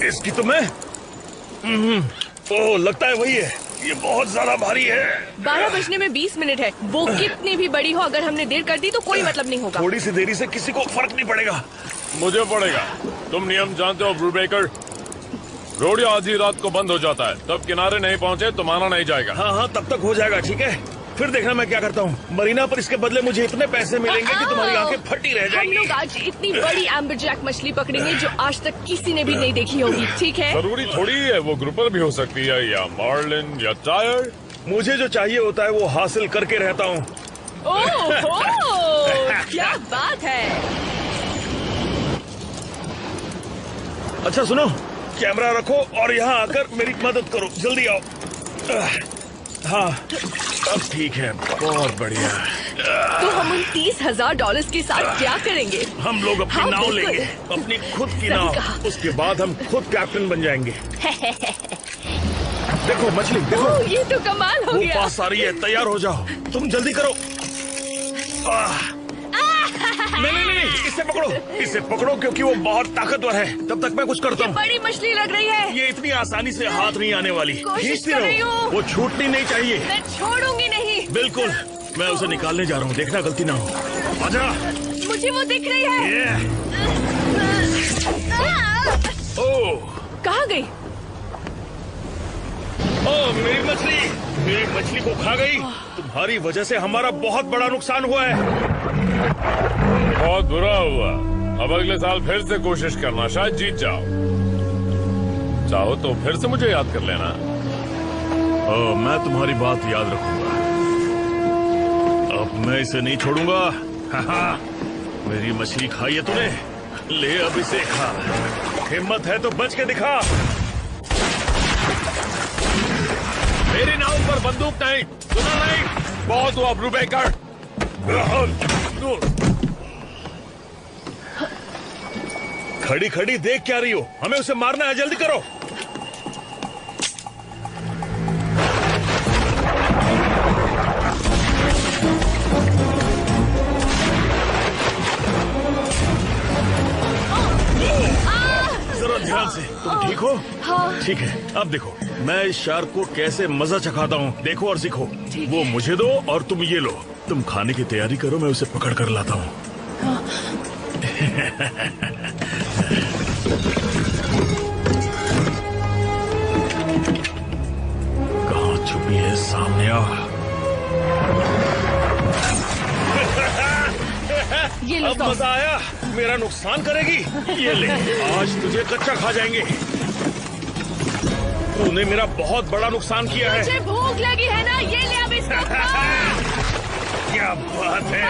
इसकी तो मैं ओह लगता है वही है। ये बहुत ज्यादा भारी है। 12 बजने में 20 मिनट है। वो कितनी भी बड़ी हो, अगर हमने देर कर दी तो कोई मतलब नहीं होगा। थोड़ी सी देरी से किसी को फर्क नहीं पड़ेगा। मुझे पड़ेगा। तुम नियम जानते हो ब्रूबेकर? रोडियो आधी रात को बंद हो जाता है, तब किनारे नहीं पहुंचे तो माना नहीं जाएगा। हाँ हाँ तब तक हो जाएगा। ठीक है, फिर देखना मैं क्या करता हूँ। मरीना पर इसके बदले मुझे इतने पैसे मिलेंगे कि तुम्हारी आंखें फटी रह हम जाएंगी। लोग आज इतनी बड़ी एम्बरजैक मछली पकड़ेंगे जो आज तक किसी ने भी नहीं देखी होगी। ठीक है, जरूरी थोड़ी है, वो ग्रुपर भी हो सकती है, या मार्लिन या टायर। मुझे जो चाहिए होता है वो हासिल करके रहता हूँ। ओहो, क्या बात है। अच्छा सुनो, कैमरा रखो और यहाँ आकर मेरी मदद करो। जल्दी आओ। हाँ अब ठीक है, बहुत बढ़िया। तो हम उन $30,000 के साथ क्या करेंगे? हम लोग अपनी हाँ, नाव बिल्कुल। लेंगे, अपनी खुद की सही नाव। कहा। उसके बाद हम खुद कैप्टन बन जाएंगे। देखो मछली, देखो ओह, ये तो कमाल हो वो गया। पास आ रही है। तैयार हो जाओ, तुम जल्दी करो। नहीं, इसे पकड़ो क्योंकि वो बहुत ताकतवर है। तब तक मैं कुछ करता ये हूँ। बड़ी मछली लग रही है। ये इतनी आसानी से हाथ नहीं आने वाली। कोशिश खींचती कर रही रहो, हूँ। वो छूटनी नहीं चाहिए। मैं छोड़ूंगी नहीं। बिल्कुल, मैं उसे निकालने जा रहा हूँ। देखना गलती ना हो। आजा। मुझे वो दिख रही है। ये। ओह कहाँ गई? ओह मेरी मछली को खा गई। तुम्हारी वजह से हमारा बहुत बड़ा नुकसान हुआ है। बहुत बुरा हुआ। अब अगले साल फिर से कोशिश करना, शायद जीत जाओ। चाहो तो फिर से मुझे याद कर लेना। ओह मैं तुम्हारी बात याद रखूंगा। अब मैं इसे नहीं छोड़ूंगा। हाँ, मेरी मछली खाई है तूने, ले अब इसे खा। हिम्मत है तो बच के दिखा। मेरी नाव पर बंदूक नहीं, सुना नहीं? बहुत हुआ ब्रूबेकर। खड़ी खड़ी देख क्या रही हो? हमें उसे मारना है, जल्दी करो। जरा ध्यान से। तुम ठीक हो? हाँ। ठीक है, अब देखो मैं इस शार्क को कैसे मजा चखाता हूँ। देखो और सीखो। ठीक वो है। मुझे दो और तुम ये लो। तुम खाने की तैयारी करो, मैं उसे पकड़ कर लाता हूँ। कहाँ छुपी है? सामने आ। ये लो अब तो। मजा आया? मेरा नुकसान करेगी? ये ले, आज तुझे कच्चा खा जाएंगे। तूने मेरा बहुत बड़ा नुकसान किया है। मुझे भूख लगी है ना, ये ले अब इसको खा। क्या बात है।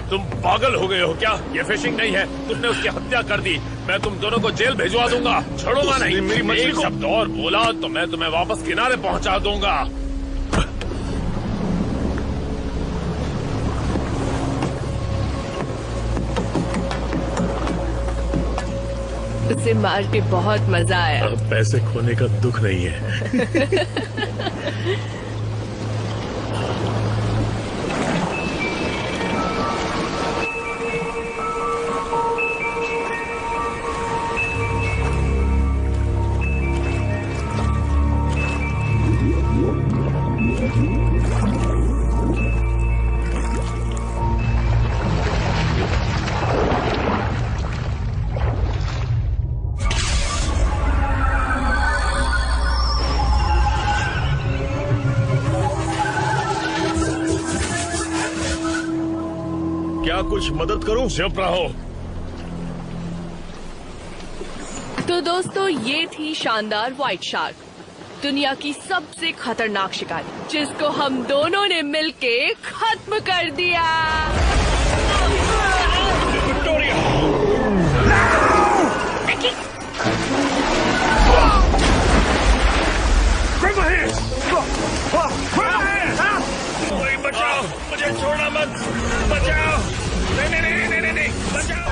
तुम पागल हो गए हो क्या? ये फिशिंग नहीं है, तुमने उसकी हत्या कर दी। मैं तुम दोनों को जेल भिजवा दूंगा, छोड़ूंगा नहीं। मेरी मछली एक को शब्द और बोला तो मैं तुम्हें वापस किनारे पहुंचा दूंगा। उसे मार के बहुत मजा आया। अब पैसे खोने का दुख नहीं है। क्या कुछ मदद करूं? चुप रहो। तो दोस्तों, ये थी शानदार व्हाइट शार्क, दुनिया की सबसे खतरनाक शिकारी, जिसको हम दोनों ने मिलके खत्म कर दिया। विक्टोरिया! कोई बचाओ, मुझे छोड़ना मत। बचाओ! नहीं, बचाओ!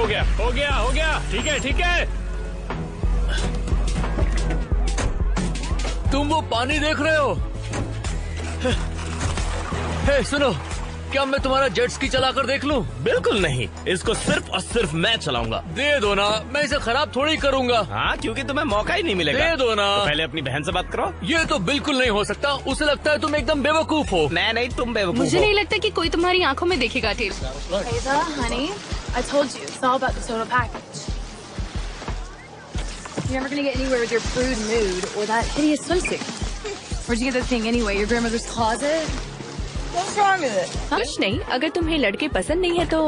हो गया हो गया हो गया। ठीक है ठीक है। तुम वो पानी देख रहे हो? हे सुनो, क्या मैं तुम्हारा जेट स्की चलाकर देख लूं? बिल्कुल नहीं, इसको सिर्फ और सिर्फ मैं चलाऊंगा। दे दो ना, मैं इसे खराब थोड़ी करूंगा। हाँ, क्योंकि तुम्हें मौका ही नहीं मिलेगा। दे दो ना। तो पहले अपनी बहन से बात करो। ये तो बिल्कुल नहीं हो सकता, उसे लगता है तुम एकदम बेवकूफ हो। मैं नहीं, तुम बेवकूफ मुझे हो। नहीं लगता कि कोई तुम्हारी आंखों में देखेगा tell. Ava, honey, I told you, it's all about the soda package. You're never gonna get anywhere with your prude mood or that hideous swimsuit. Where'd you get that thing anyway? Your grandmother's closet? What's wrong with it? कुछ नहीं, अगर तुम्हें लड़के पसंद नहीं है तो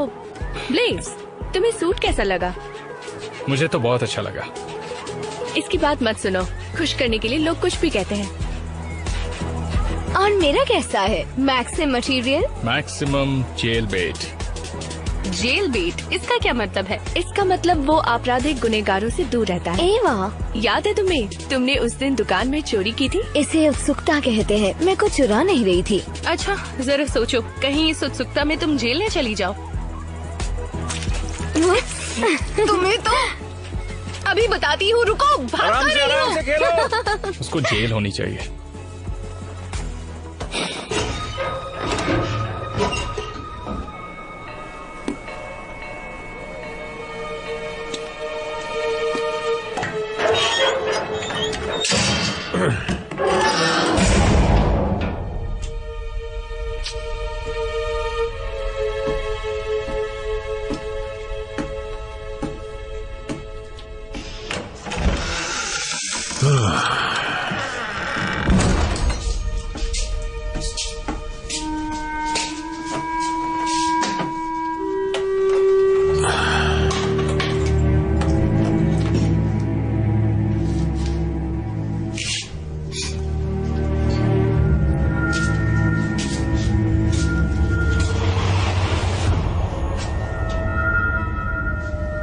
Blaze, तुम्हें सूट कैसा लगा? मुझे तो बहुत अच्छा लगा। इसकी बात मत सुनो, खुश करने के लिए लोग कुछ भी कहते हैं। और मेरा कैसा है? मैक्सिम मटेरियल, मैक्सिमम जेल बेट। जेल बीट, इसका क्या मतलब है? इसका मतलब वो आपराधिक गुनहगारों से दूर रहता है। एवा, याद है तुम्हें, तुमने उस दिन दुकान में चोरी की थी? इसे उत्सुकता कहते हैं। मैं कुछ चुरा नहीं रही थी। अच्छा, जरा सोचो, कहीं इस उत्सुकता में तुम जेल न चली जाओ। तुम्हें तो अभी बताती हूँ, रुको, भागता नहीं हो। खेलो। उसको जेल होनी चाहिए।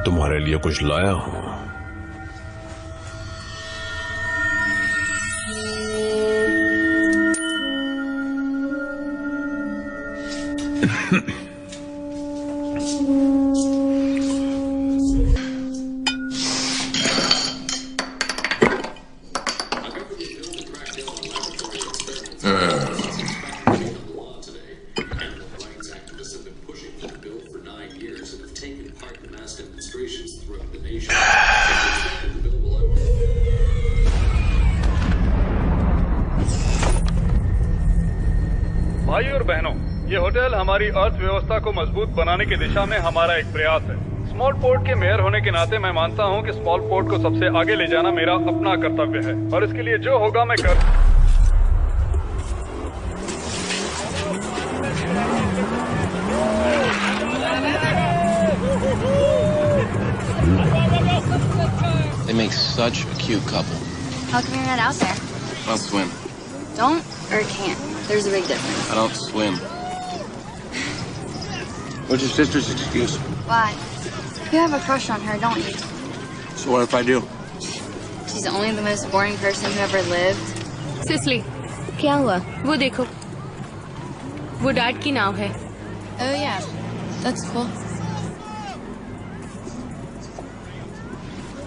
तुम्हारे लिए कुछ लाया हूं। भाई और बहनों, ये होटल हमारी अर्थव्यवस्था को मजबूत बनाने की दिशा में हमारा एक प्रयास है। स्मॉल पोर्ट के मेयर होने के नाते मैं मानता हूँ कि स्मॉल पोर्ट को सबसे आगे ले जाना मेरा अपना कर्तव्य है और इसके लिए जो होगा मैं कर। They make such a cute couple. How come you're not out there? I'll swim. Don't or can't. There's a big difference. I don't swim. What's your sister's excuse? Why? You have a crush on her, don't you? So what if I do? She's only the most boring person who ever lived. Sicily, क्या हुआ? वो देखो, वो dad की नाव है। Oh yeah, that's cool.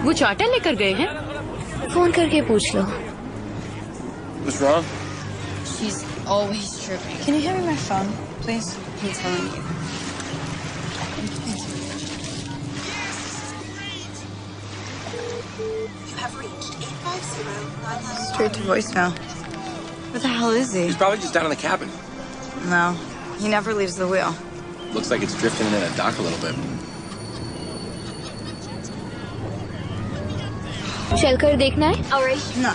वो charter लेकर गए हैं। फोन करके पूछ लो। What's wrong? She's always tripping. Can you hand me my phone, please? I'm telling you. You have reached 850-900. Straight to voicemail. Where the hell is he? He's probably just down in the cabin. No, he never leaves the wheel. Looks like it's drifting in a dock a little bit. चलकर देखना है? Alright. No.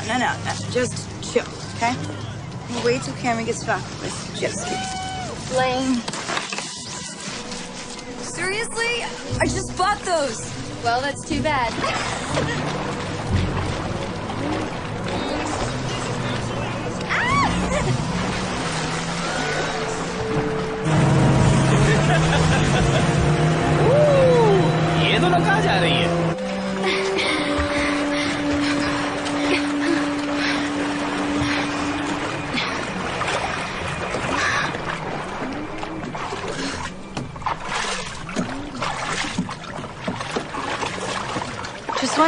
Just chill, okay? We'll wait till Cameron gets back with jet ski. Lame. Seriously? I just bought those. Well, that's too bad. ये दोनों कहाँ जा रही है?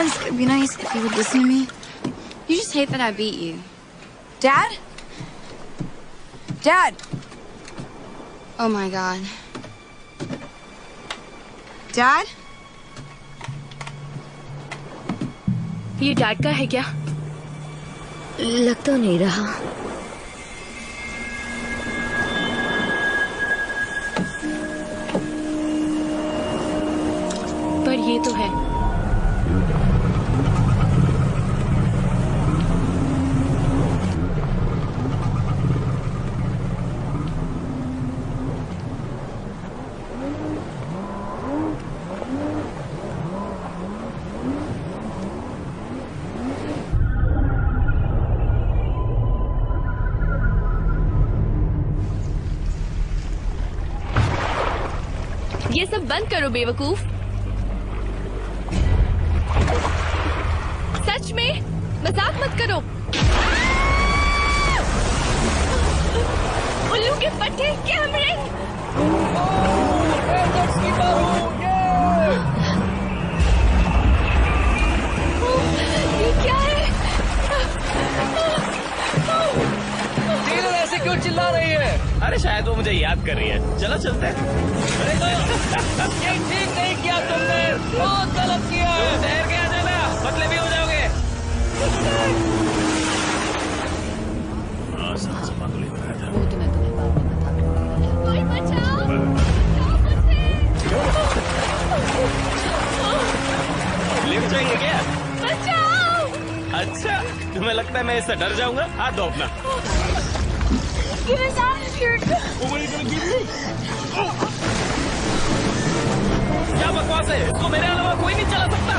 Honest, it'd be nice if you would listen to me. You just hate that I beat you. Dad? Dad! Oh my God. Dad? ये dad का है क्या? लग तो नहीं रहा। पर ये तो है। ये सब बंद करो बेवकूफ। सच में मजाक मत करो। उल्लू के पट्टे कैमरे। ये क्या है? टेलर ऐसे क्यों चिल्ला रही है? अरे शायद वो मुझे याद कर रही है। चलो चलते हैं। ये ठीक नहीं किया तुमने, बहुत गलत किया है। ठहर के आ जाना, पतले भी हो जाओगे। कोई बचाओ। लिफ्ट चाहिए क्या? बचाओ। अच्छा, तुम्हें लगता है मैं इससे डर जाऊंगा? हाथ दो अपना। Get us out of here. क्या बकवास है? इसको मेरे अलावा कोई नहीं चला सकता।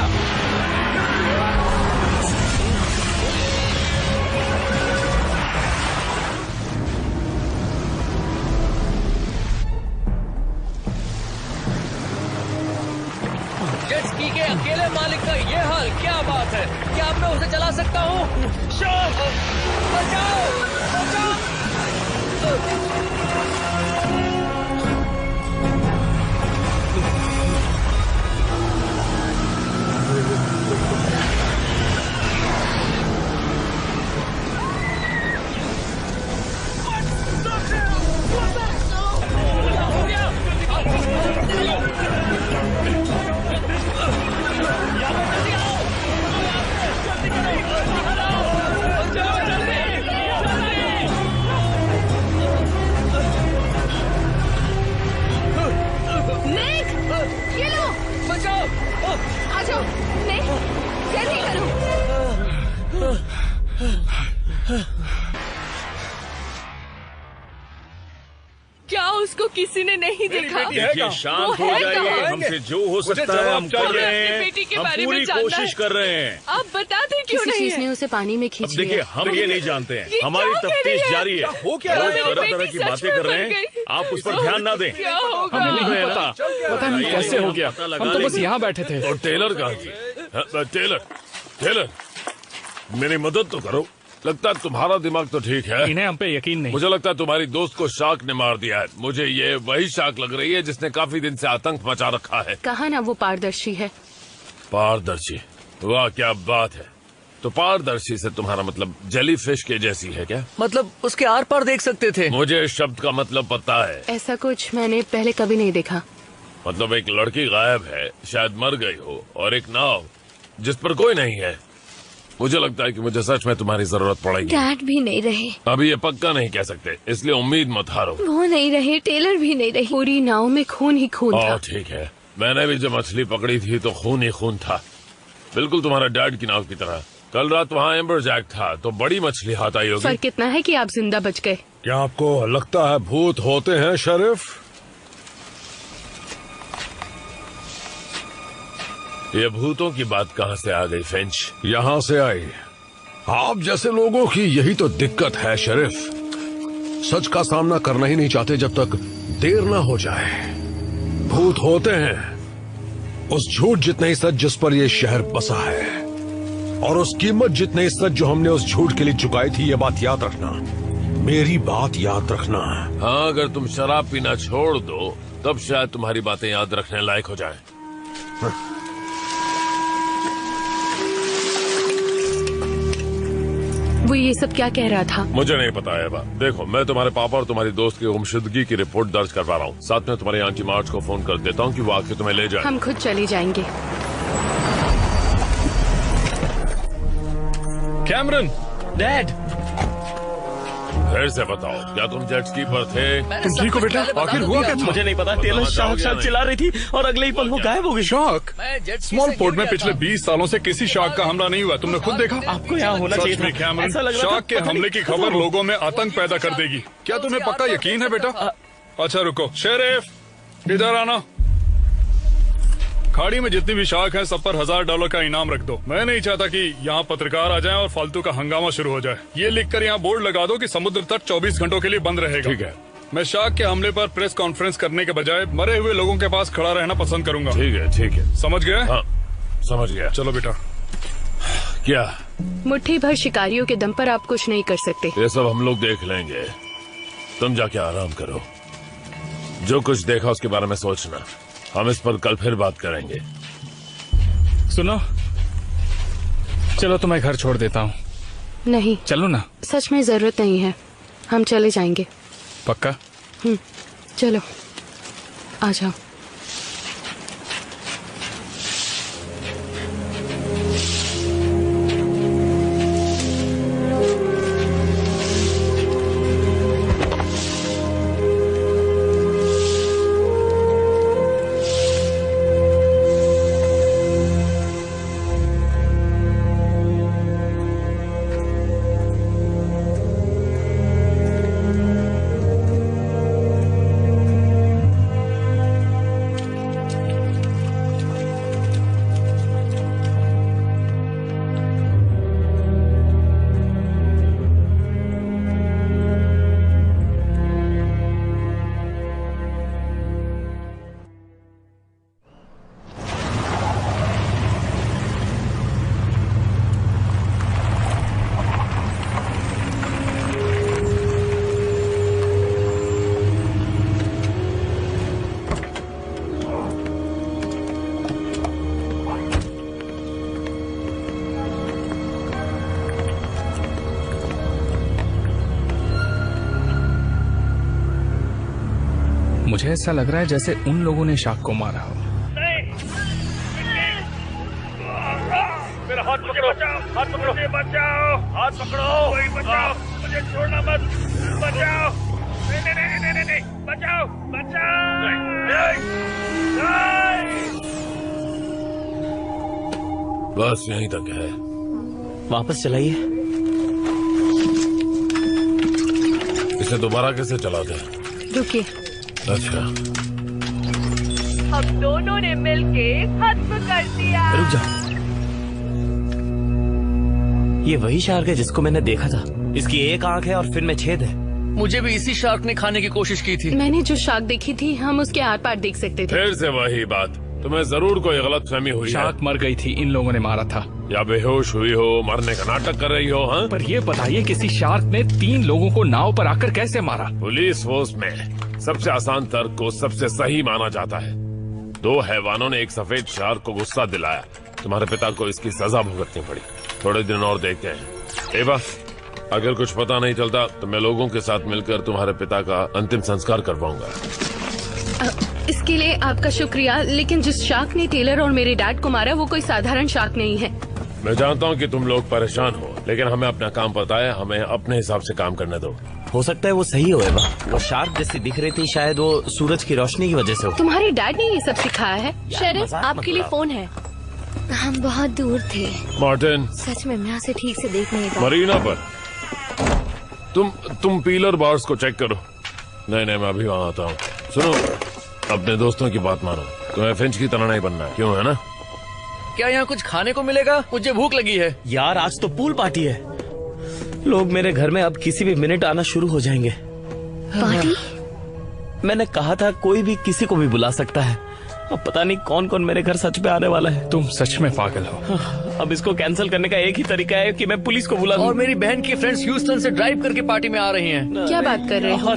जेट स्की के अकेले मालिक का ये हाल, क्या बात है? क्या अब मैं उसे चला सकता हूँ? बचाओ! बचाओ! जल्दी करो। क्या उसको किसी ने नहीं देखा? देखिए, शांत हो जाइए। हमसे जो हो सकता है हम कर रहे हैं। बेटी के हम बारे में पूरी जानना कोशिश है। कर रहे हैं। आप बताते क्यों नहीं है? उसे पानी में अब खींच देखिए, हम ये नहीं जानते हैं। ये हमारी क्या कह तफ्तीश रही है? जारी है। हो क्या रहा है? लोग तरह तरह बेटी की सच बातें में कर रहे मर हैं। गई। आप उस पर ध्यान ना दें। क्या होगा? हमें नहीं है ना? पता, पता नहीं कैसे हो गया। पता लगा हम तो बस लेंगे। यहाँ बैठे थे। और टेलर कहाँ जी? टेलर मेरी मदद तो करो। लगता है तुम्हारा दिमाग तो ठीक है। इन्हें हम पे यकीन नहीं। मुझे लगता है तुम्हारी दोस्त को शार्क ने मार दिया है। मुझे ये वही शार्क लग रही है जिसने काफी दिन से आतंक मचा रखा है। कहा ना वो पारदर्शी है। पारदर्शी? वाह क्या बात है। तो पारदर्शी से तुम्हारा मतलब जेली फिश के जैसी है क्या? मतलब उसके आर पार देख सकते थे। मुझे इस शब्द का मतलब पता है। ऐसा कुछ मैंने पहले कभी नहीं देखा। मतलब एक लड़की गायब है, शायद मर गई हो, और एक नाव जिस पर कोई नहीं है। मुझे लगता है कि मुझे सच में तुम्हारी जरूरत पड़ेगी। डैड भी नहीं रहे। अभी ये पक्का नहीं कह सकते, इसलिए उम्मीद मत हारो। वो नहीं रहे, टेलर भी नहीं रहे। पूरी नाव में खून ही खून था। ठीक है, मैंने भी जब मछली पकड़ी थी तो खून ही खून था, बिल्कुल तुम्हारा डैड की नाव की तरह। कल रात वहाँ एम्बर जैक था तो बड़ी मछली हाथ आई होगी। फर्क इतना है कि आप जिंदा बच गए। क्या आपको लगता है भूत होते हैं शरीफ? ये भूतों की बात कहाँ से आ गई फेंच? यहाँ से आई। आप जैसे लोगों की यही तो दिक्कत है शरीफ। सच का सामना करना ही नहीं चाहते जब तक देर ना हो जाए। भूत होते हैं उस झूठ जितने ही सच जिस पर ये शहर बसा है, और उस कीमत जितने ही सच जो हमने उस झूठ के लिए चुकाई थी। ये बात याद रखना, मेरी बात याद रखना। हाँ, अगर तुम शराब पीना छोड़ दो तब शायद तुम्हारी बातें याद रखने लायक हो जाए। वो ये सब क्या कह रहा था? मुझे नहीं पता है। देखो, मैं तुम्हारे पापा और तुम्हारी दोस्त की गुमशुदगी की रिपोर्ट दर्ज करवा रहा हूँ। साथ में तुम्हारी आंटी मार्च को फोन कर देता हूँ कि वो आके तुम्हें ले जाए। हम खुद चले जाएंगे। कैमरन, डैड, फिर से बताओ, क्या तुम जेट स्कीपर थे? तुम ठीक हो बेटा? आखिर हुआ क्या था? मुझे नहीं पता। टेलर शार्क शार्क चिल्ला रही थी और अगले ही पल वो गायब हो गई। शार्क? स्मॉल पोर्ट में पिछले 20 सालों से किसी शार्क का हमला नहीं हुआ, तुमने खुद देखा? आपको यहाँ होना चाहिए था। कैमरन, ऐसा लग रहा था शार्क के पता हमले की नहीं- खबर लोगों में आतंक पैदा कर देगी। क्या तुम्हें पक्का यकीन है बेटा? अच्छा रुको, शेरिफ इधर आना। खाड़ी में जितनी भी शार्क हैं सब पर $1000 का इनाम रख दो। मैं नहीं चाहता कि यहाँ पत्रकार आ जाएं और फालतू का हंगामा शुरू हो जाए। ये लिखकर यहाँ बोर्ड लगा दो कि समुद्र तट 24 घंटों के लिए बंद रहेगा। ठीक है। मैं शार्क के हमले पर प्रेस कॉन्फ्रेंस करने के बजाय मरे हुए लोगों के पास खड़ा रहना पसंद करूंगा। ठीक है, ठीक है। समझ गए? हाँ, समझ गया। चलो बेटा। क्या? मुट्ठी भर शिकारियों के दम पर आप कुछ नहीं कर सकते। ये सब हम लोग देख लेंगे। तुम जाके आराम करो। जो कुछ देखा उसके बारे में सोचना। हम इस पर कल फिर बात करेंगे। सुनो, चलो तुम्हें घर छोड़ देता हूँ। नहीं, चलो ना। सच में जरूरत नहीं है, हम चले जाएंगे। पक्का? चलो, आ जाओ। मुझे ऐसा लग रहा है जैसे उन लोगों ने शार्क को मारा हो। मेरा हाथ पकड़ो, हाथ पकड़ो, बचाओ, हाथ पकड़ो, बचाओ, मुझे छोड़ना मत, बचाओ, नहीं, बचाओ, बचाओ, बस यहीं तक है। वापस चलाइए। इसे दोबारा कैसे चलाते? रुकिए। अच्छा, हम दोनों ने मिलके खत्म कर दिया। रुक जाओ, ये वही शार्क है जिसको मैंने देखा था। इसकी एक आंख है और फिर में छेद है। मुझे भी इसी शार्क ने खाने की कोशिश की थी। मैंने जो शार्क देखी थी, हम उसके आर पार देख सकते थे। फिर से वही बात। तुम्हें जरूर कोई गलतफहमी हुई है। शार्क मर गई थी, इन लोगों ने मारा था। या बेहोश हुई हो, मरने का नाटक कर रही हो। हाँ, पर ये बताइए, किसी शार्क ने 3 लोगों को नाव पर आकर कैसे मारा? पुलिस फोर्स में सबसे आसान तर्क को सबसे सही माना जाता है। 2 हैवानों ने एक सफेद शार्क को गुस्सा दिलाया। तुम्हारे पिता को इसकी सजा भुगतनी पड़ी। थोड़े दिन और देखते हैं। एवा, अगर कुछ पता नहीं चलता तो मैं लोगों के साथ मिलकर तुम्हारे पिता का अंतिम संस्कार करवाऊंगा। इसके लिए आपका शुक्रिया, लेकिन जिस शार्क ने टेलर और मेरे डैड को मारा वो कोई साधारण शार्क नहीं है। मैं जानता हूँ कि तुम लोग परेशान हो, लेकिन हमें अपना काम पता है। हमें अपने हिसाब से काम करने दो। हो सकता है वो सही हो एवा। वो शार्क जैसी दिख रही थी, शायद वो सूरज की रोशनी की वजह से हो। तुम्हारे डैड ने ये सब सिखाया है? शेरिफ, आपके लिए फोन है। हम बहुत दूर थे। मार्टिन, सच में मैं उसे ठीक से देख नहीं पाया। मरीना पर तुम पीलर बार्स को चेक करो। नहीं, मैं अभी वहाँ आता हूँ। सुनो, अपने दोस्तों की बात मानो। तुम्हें फिंच की तरह नहीं बनना है, क्यों? है ना? क्या यहाँ कुछ खाने को मिलेगा? मुझे भूख लगी है। यार, आज तो पूल पार्टी है। लोग मेरे घर में अब किसी भी मिनट आना शुरू हो जाएंगे। पार्टी? मैंने कहा था कोई भी किसी को भी बुला सकता है। अब पता नहीं कौन कौन मेरे घर सच में आने वाला है। तुम सच में पागल हो। अब इसको कैंसिल करने का एक ही तरीका है कि मैं पुलिस को बुला दूं। और मेरी बहन की फ्रेंड्स ह्यूस्टन से ड्राइव करके पार्टी में आ रही हैं। क्या बात कर रहे हो? और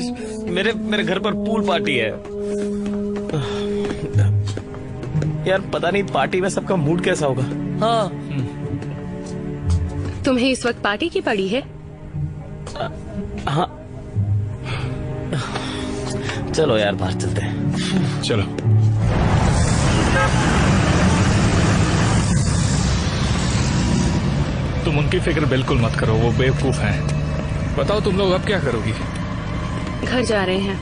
मेरे घर पर पूल पार्टी है। यार, पता नहीं पार्टी में सबका मूड कैसा होगा। हाँ, तुम्हें इस वक्त पार्टी की पड़ी है? हाँ चलो यार बाहर चलते हैं। चलो। तुम उनकी फिक्र बिल्कुल मत करो, वो बेवकूफ हैं। बताओ तुम लोग अब क्या करोगी? घर जा रहे हैं।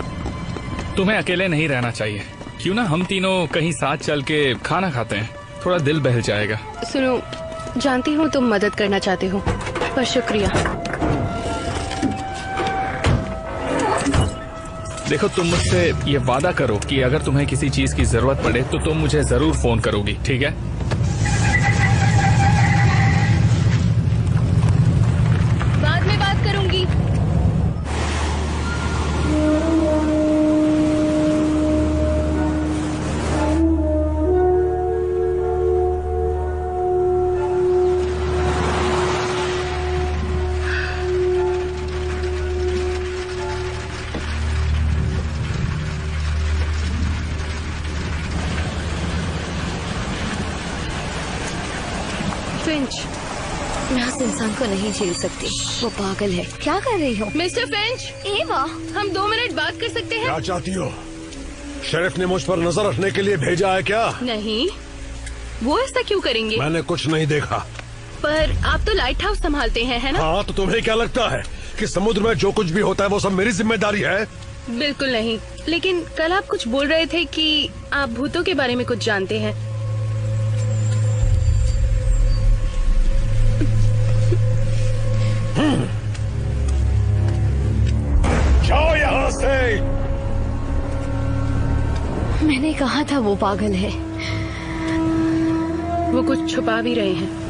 तुम्हें अकेले नहीं रहना चाहिए। क्यों ना हम तीनों कहीं साथ चल के खाना खाते हैं, थोड़ा दिल बहल जाएगा। सुनो, जानती हूँ तुम मदद करना चाहते हो, पर शुक्रिया। देखो तुम मुझसे ये वादा करो कि अगर तुम्हें किसी चीज की जरूरत पड़े तो तुम मुझे जरूर फोन करोगी, ठीक है? बाद में बात करूंगी। फिंच, मैं उस इंसान को नहीं झेल सकती, वो पागल है। क्या कर रही हो? मिस्टर फिंच, एवा, हम 2 मिनट बात कर सकते हैं? क्या चाहती हो? शेरिफ ने मुझ पर नजर रखने के लिए भेजा है क्या? नहीं, वो ऐसा क्यों करेंगे? मैंने कुछ नहीं देखा। पर आप तो लाइट हाउस संभालते हैं, है ना? हाँ, तो तुम्हें क्या लगता है कि समुद्र में जो कुछ भी होता है वो सब मेरी जिम्मेदारी है? बिल्कुल नहीं, लेकिन कल आप कुछ बोल रहे थे कि आप भूतों के बारे में कुछ जानते हैं। जाओ यहाँ से। मैंने कहा था वो पागल है। वो कुछ छुपा भी रहे हैं।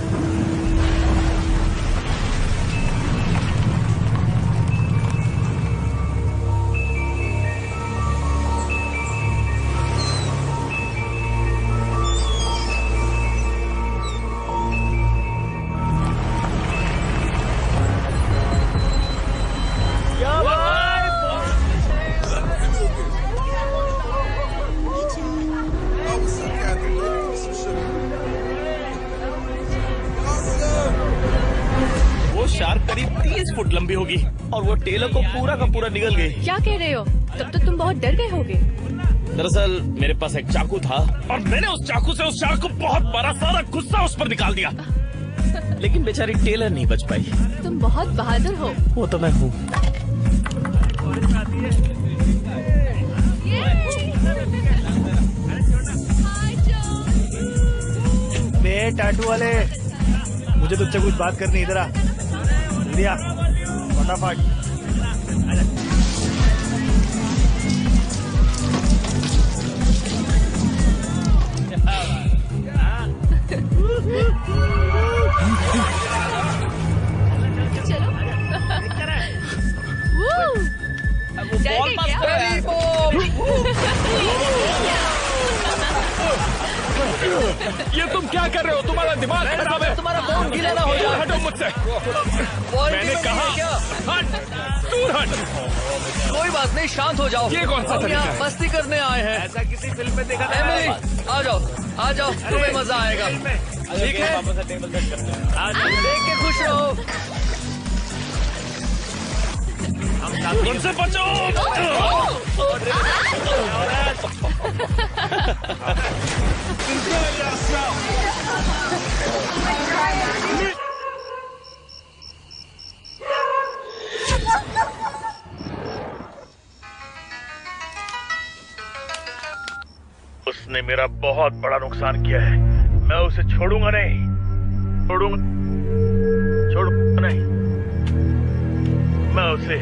करीब 30 फुट लंबी होगी और वो टेलर को पूरा का पूरा निगल गई। क्या कह रहे हो? तब तो तुम बहुत डर गए होगे। दरअसल मेरे पास एक चाकू था और मैंने उस चाकू से उस शार्क को बहुत बड़ा सारा गुस्सा उस पर निकाल दिया, लेकिन बेचारी टेलर नहीं बच पाई। तुम बहुत बहादुर हो। वो तो मैं हूँ। टाटू वाले, मुझे तुझसे कुछ बात करनी, इधर आ। दिया फटाफट। ये तुम क्या कर रहे हो? तुम्हारा दिमाग खराब है। तुम्हारा फोन गीला ना हो जाए। हटो मुझसे। मैंने कहा हट, दूर हट। कोई बात नहीं, शांत हो जाओ। ये कौन सा तरीका है? मस्ती करने आए हैं। ऐसा किसी फिल्म में देखा था? एमिली, आ जाओ, आ जाओ, तुम्हें मजा आएगा। ठीक है, देख के खुश रहो। उनसे बचो। उसने मेरा बहुत बड़ा नुकसान किया है। मैं उसे छोड़ूंगा नहीं, छोड़ूंगा नहीं। मैं उसे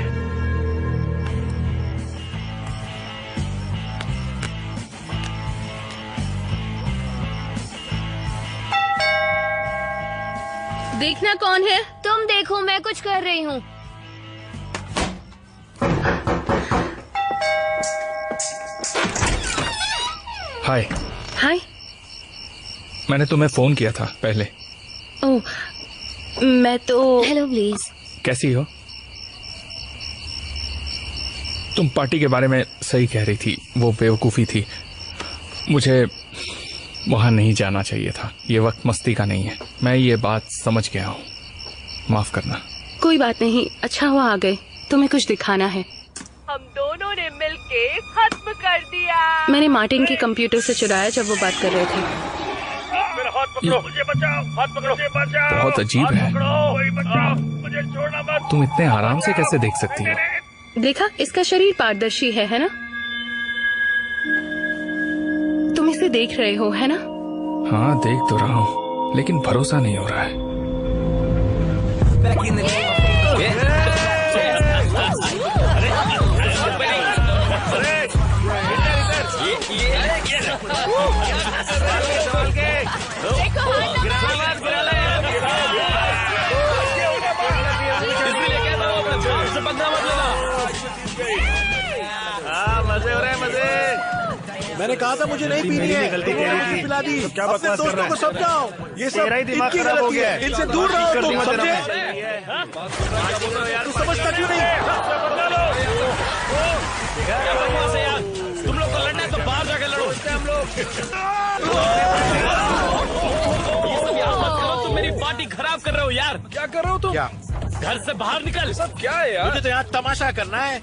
देखना कौन है? तुम देखो, मैं कुछ कर रही हूँ। हाय। हाय। मैंने तुम्हें फोन किया था पहले। ओह, मैं तो। Hello please. कैसी हो? तुम पार्टी के बारे में सही कह रही थी, वो बेवकूफी थी। मुझे वहां नहीं जाना चाहिए था। ये वक्त मस्ती का नहीं है। मैं ये बात समझ गया हूँ, माफ करना। कोई बात नहीं, अच्छा हुआ आ गए। तुम्हें कुछ दिखाना है। हम दोनों ने मिलके खत्म कर दिया। मैंने मार्टिन के कंप्यूटर से चुराया जब वो बात कर रहे थे। मेरा हाथ पकड़ो, मुझे बचाओ, हाथ पकड़ो, मुझे बचाओ। बहुत अजीब है। कोई बचाओ, मुझे छोड़ना मत। तुम इतने आराम से कैसे देख सकती हो? देखा, इसका शरीर पारदर्शी है ना? तुम इसे देख रहे हो, है ना? हाँ, देख तो रहा हूँ, लेकिन भरोसा नहीं हो रहा है। मजे हो रहे हैं, मजे। मैंने कहा था मुझे नहीं पीनी है, गलती पिला दी। क्या बकवास कर रहा है? समझाओ, ये सब तेरा ही दिमाग खराब हो गया है। इनसे दूर रहो तुम, समझे? तू समझता क्यों नहीं? तुम लोग को लड़ना है तो बाहर जाके लड़ो। हम लोग ये सब यहाँ मत करो, तुम मेरी पार्टी खराब कर रहे हो यार। क्या कर रहे हो तुम? क्या? घर से बाहर निकल। सब क्या है यार? मुझे तो यहाँ तमाशा करना है।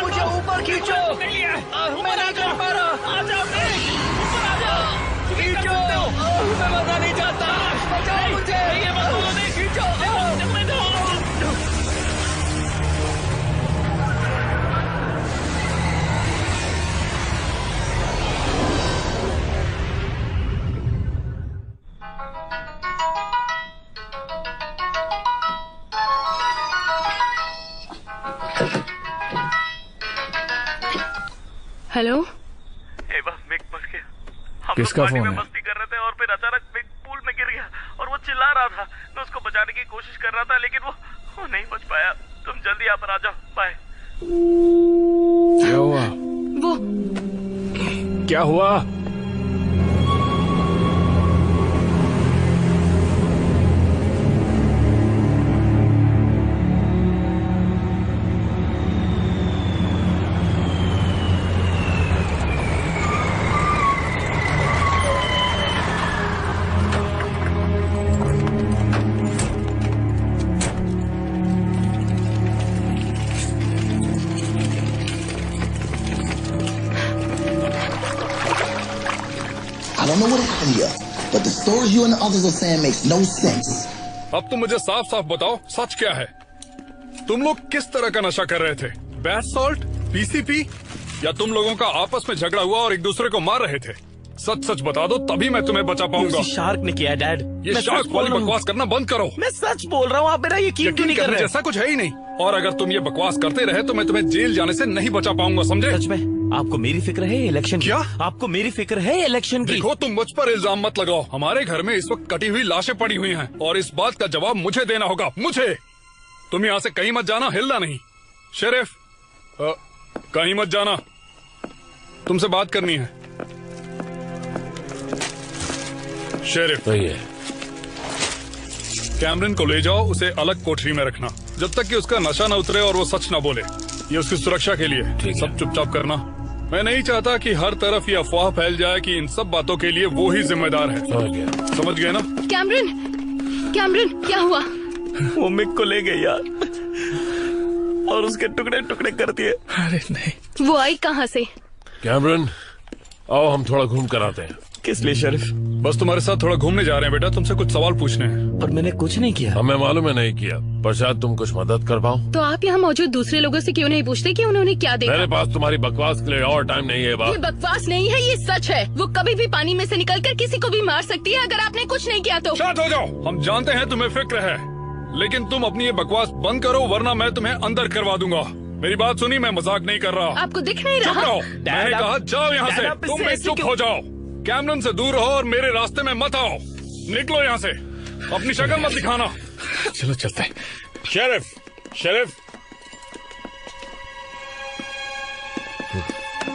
मुझे ऊपर खींचो। मैं नहीं कर पा रहा। आ जाओ, ऊपर आ जाओ। खींचो, मैं मजा नहीं चाहता। बचाओ मुझे। खींचो। हेलो, मिक फंस गया। हम किसका लोग पानी फोन में है? मस्ती कर रहे थे और फिर अचानक मिक पूल में गिर गया और वो चिल्ला रहा था। मैं उसको बचाने की कोशिश कर रहा था, लेकिन वो नहीं बच पाया। तुम जल्दी यहाँ पर आ जाओ। बाय। क्या हुआ? वो क्या हुआ? I don't know what happened here, but the stories you and the others are saying makes no sense. अब तुम मुझे साफ साफ बताओ, सच क्या है? तुम लोग किस तरह का नशा कर रहे थे? बैथ सॉल्ट, पीसीपी, या तुम लोगों का आपस में झगड़ा हुआ और एक दूसरे को मार रहे थे? सच सच बता दो, तभी मैं तुम्हें बचा पाऊंगा। शार्क ने किया डैड। ये शार्क वाली बकवास करना बंद करो। मैं सच बोल रहा हूँ, आप मेरा यकीन क्यों नहीं कर रहे? जैसा कुछ है ही नहीं। और अगर तुम ये बकवास करते रहे तो मैं तुम्हें जेल जाने से नहीं बचा पाऊंगा, समझे? सच में आपको मेरी फिक्र है इलेक्शन की? क्या? आपको मेरी फिक्र है इलेक्शन की? देखो, तुम मुझ पर इल्जाम मत लगाओ। हमारे घर में इस वक्त कटी हुई लाशें पड़ी हुई हैं और इस बात का जवाब मुझे देना होगा, मुझे। तुम यहाँ से कहीं मत जाना, हिलना नहीं। शेरिफ, कहीं मत जाना, तुमसे बात करनी है। शेरिफ, कैमरन को ले जाओ, उसे अलग कोठरी में रखना जब तक कि उसका नशा न उतरे और वो सच न बोले। ये उसकी सुरक्षा के लिए। सब चुपचाप करना। मैं नहीं चाहता कि हर तरफ ये अफवाह फैल जाए कि इन सब बातों के लिए वो ही जिम्मेदार है। समझ गए ना? कैमरन, क्या हुआ? वो मिक को ले गई यार, और उसके टुकड़े टुकड़े कर दिए। अरे नहीं। वो आई कहाँ से? कैमरन, आओ हम थोड़ा घूम कर आते हैं। किस लिए शरीफ? बस तुम्हारे साथ थोड़ा घूमने जा रहे हैं बेटा, तुमसे कुछ सवाल पूछने हैं। पर मैंने कुछ नहीं किया। हमें मालूम है नहीं किया, पर शायद तुम कुछ मदद कर पाओ। तो आप यहाँ मौजूद दूसरे लोगों से क्यों नहीं पूछते कि उन्होंने क्या देखा? मेरे पास तुम्हारी बकवास के लिए और टाइम नहीं है। ये बकवास नहीं है, ये सच है। वो कभी भी पानी में से निकलकर किसी को भी मार सकती है अगर आपने कुछ नहीं किया तो। शांत हो जाओ, हम जानते हैं तुम्हें फिक्र है, लेकिन तुम अपनी ये बकवास बंद करो वरना मैं तुम्हें अंदर करवा दूंगा। मेरी बात सुनी, मैं मजाक नहीं कर रहा। आपको दिख नहीं चुप रहा? रहो, मैंने कहा जाओ यहाँ से। तुम भी चुप हो जाओ। कैमरन से दूर रहो और मेरे रास्ते में मत आओ। निकलो यहाँ से, अपनी शक्ल मत दिखाना। चलो चलते हैं। शेरिफ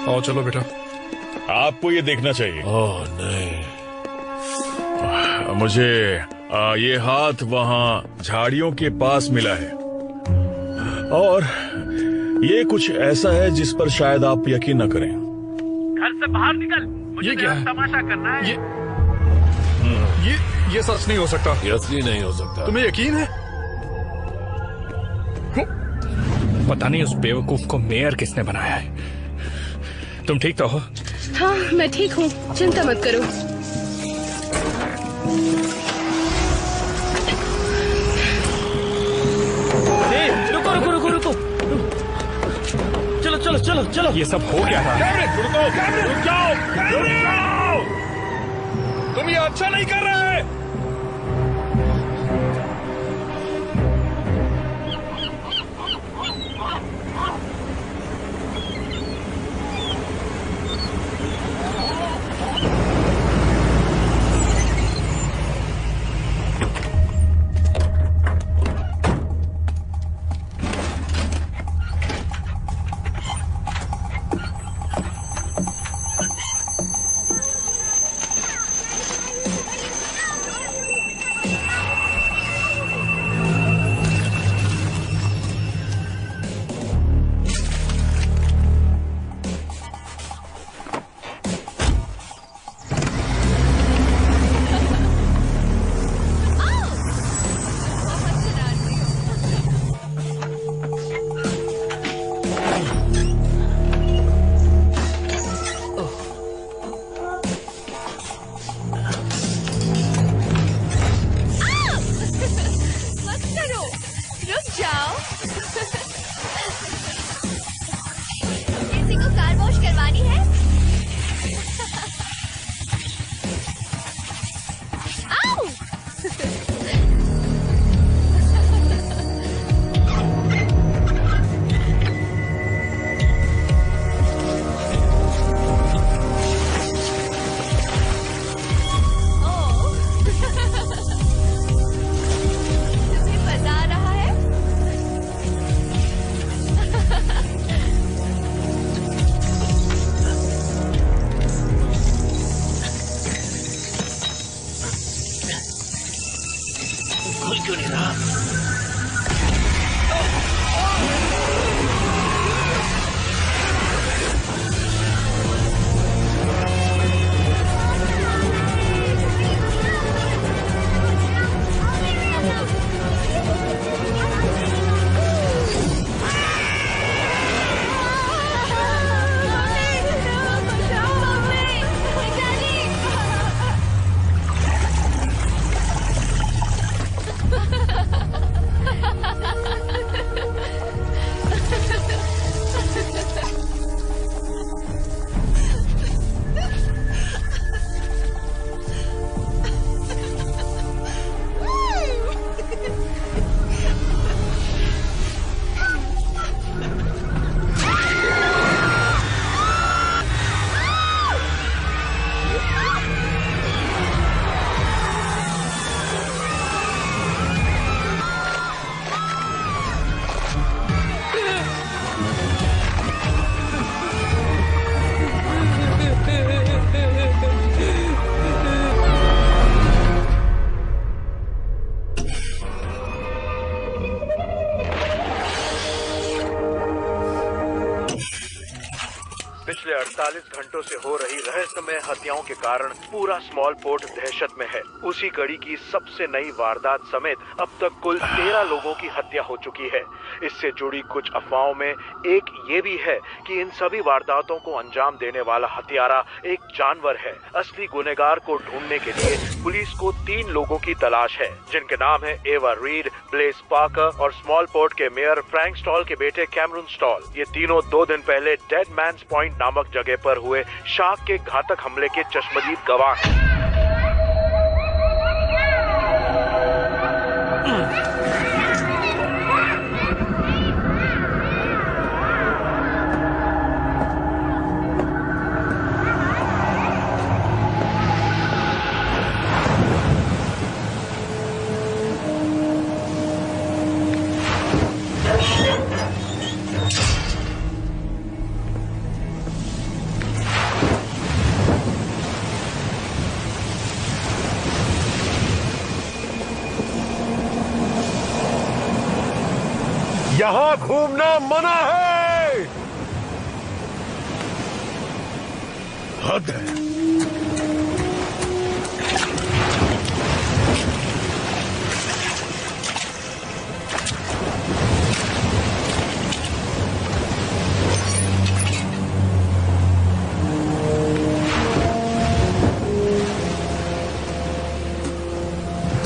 आओ चलो बेटा। आपको ये देखना चाहिए। ओह नहीं, मुझे ये हाथ वहाँ झाड़ियों के पास मिला है और ये कुछ ऐसा है जिस पर शायद आप यकीन न करें। घर से बाहर निकल, मुझे क्या तमाशा करना है। ये सच नहीं हो सकता। ये असली नहीं हो सकता। तुम्हें यकीन है? पता नहीं उस बेवकूफ को मेयर किसने बनाया है। तुम ठीक तो हो? हाँ मैं ठीक हूँ, चिंता मत करो। रुको रुको रुको रुको। चलो चलो चलो चलो। ये सब हो क्या रहा है? रुक जाओ। तुम ये अच्छा नहीं कर रहे। पिछले 48 घंटों से हो रही रहस्यमय हत्याओं के कारण पूरा स्मॉल पोर्ट दहशत में है। उसी कड़ी की सबसे नई वारदात समेत अब तक कुल 13 लोगों की हत्या हो चुकी है। इससे जुड़ी कुछ अफवाहों में एक ये भी है कि इन सभी वारदातों को अंजाम देने वाला हत्यारा एक जानवर है। असली गुनहगार को ढूंढने के लिए पुलिस को 3 लोगों की तलाश है, जिनके नाम है एवा रीड, ब्लेस पार्कर और स्मॉल पोर्ट के मेयर फ्रैंक स्टॉल के बेटे कैमरून स्टॉल। ये तीनों 2 दिन पहले डेड मैंस पॉइंट नामक जगह पर हुए शार्क के घातक हमले के चश्मदीद गवाह हैं। यहाँ घूमना मना है। हद है।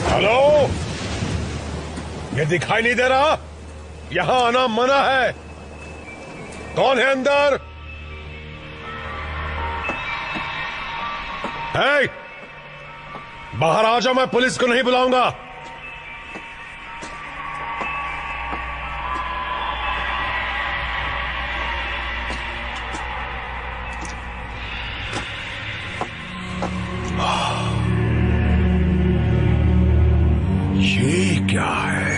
हेलो, ये दिखाई नहीं दे रहा? यहां आना मना है। कौन है अंदर? है? बाहर आ जाओ, मैं पुलिस को नहीं बुलाऊंगा। ये क्या है?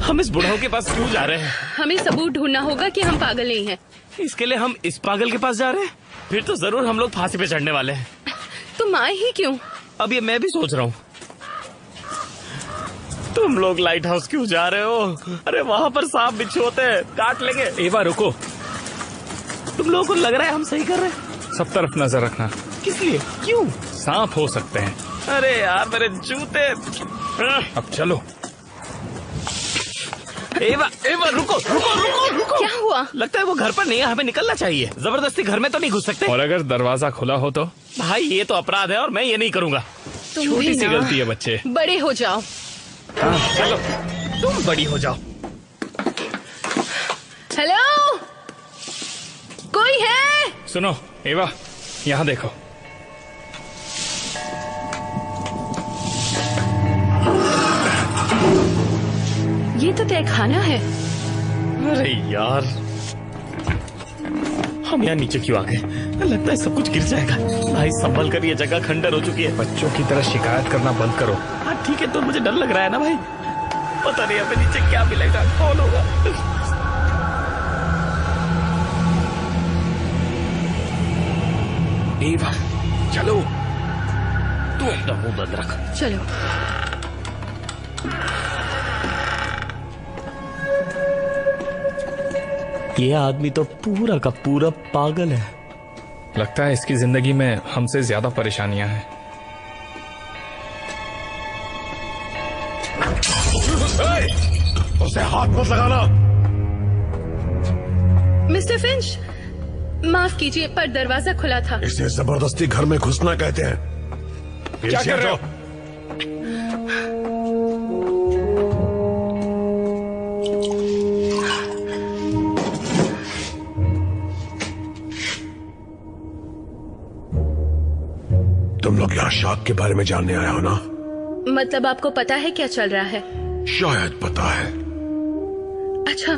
हम इस बुढ़ाओ के पास क्यों जा रहे हैं? हमें सबूत ढूंढना होगा कि हम पागल नहीं हैं। इसके लिए हम इस पागल के पास जा रहे हैं? फिर तो जरूर हम लोग फांसी पे चढ़ने वाले हैं। तुम आए ही क्यों? अब ये मैं भी सोच रहा हूँ। तुम लोग लाइट हाउस क्यों जा रहे हो? अरे वहाँ पर सांप बिच्छू होते हैं, काट लेंगे। एवा रुको। तुम लोगों को लग रहा है हम सही कर रहे हैं? सब तरफ नजर रखना। किस लिए? क्यों? सांप हो सकते हैं। अरे यार मेरे जूते। अब चलो। एवा रुको रुको रुको रुको। क्या हुआ? लगता है वो घर पर नहीं है, हमें निकलना चाहिए। जबरदस्ती घर में तो नहीं घुस सकते। और अगर दरवाजा खुला हो तो? भाई ये तो अपराध है और मैं ये नहीं करूँगा। छोटी सी गलती है बच्चे। बड़े हो जाओ। चलो तुम बड़ी हो जाओ। हेलो, कोई है? सुनो एवा, यहाँ देखो। ये तो तहखाना है। अरे यार, हम यहाँ नीचे क्यों आ गए? लगता है सब कुछ गिर जाएगा। भाई संभल कर, ये जगह खंडर हो चुकी है। बच्चों की तरह शिकायत करना बंद करो। हाँ ठीक है, तो मुझे डर लग रहा है ना भाई। पता नहीं हमें नीचे क्या मिलेगा, कौन होगा। एवा चलो। तू अपना मुंह बंद रख। चलो। ये आदमी तो पूरा का पूरा पागल है। लगता है इसकी जिंदगी में हमसे ज्यादा परेशानियां हैं। उसे हाथ मत लगाना। मिस्टर फिंच, माफ कीजिए पर दरवाजा खुला था। इसे जबरदस्ती घर में घुसना कहते हैं। क्या कर रहे हो? तुम लोग यहाँ शाक के बारे में जानने आया हो ना? मतलब आपको पता है क्या चल रहा है? शायद पता है। अच्छा,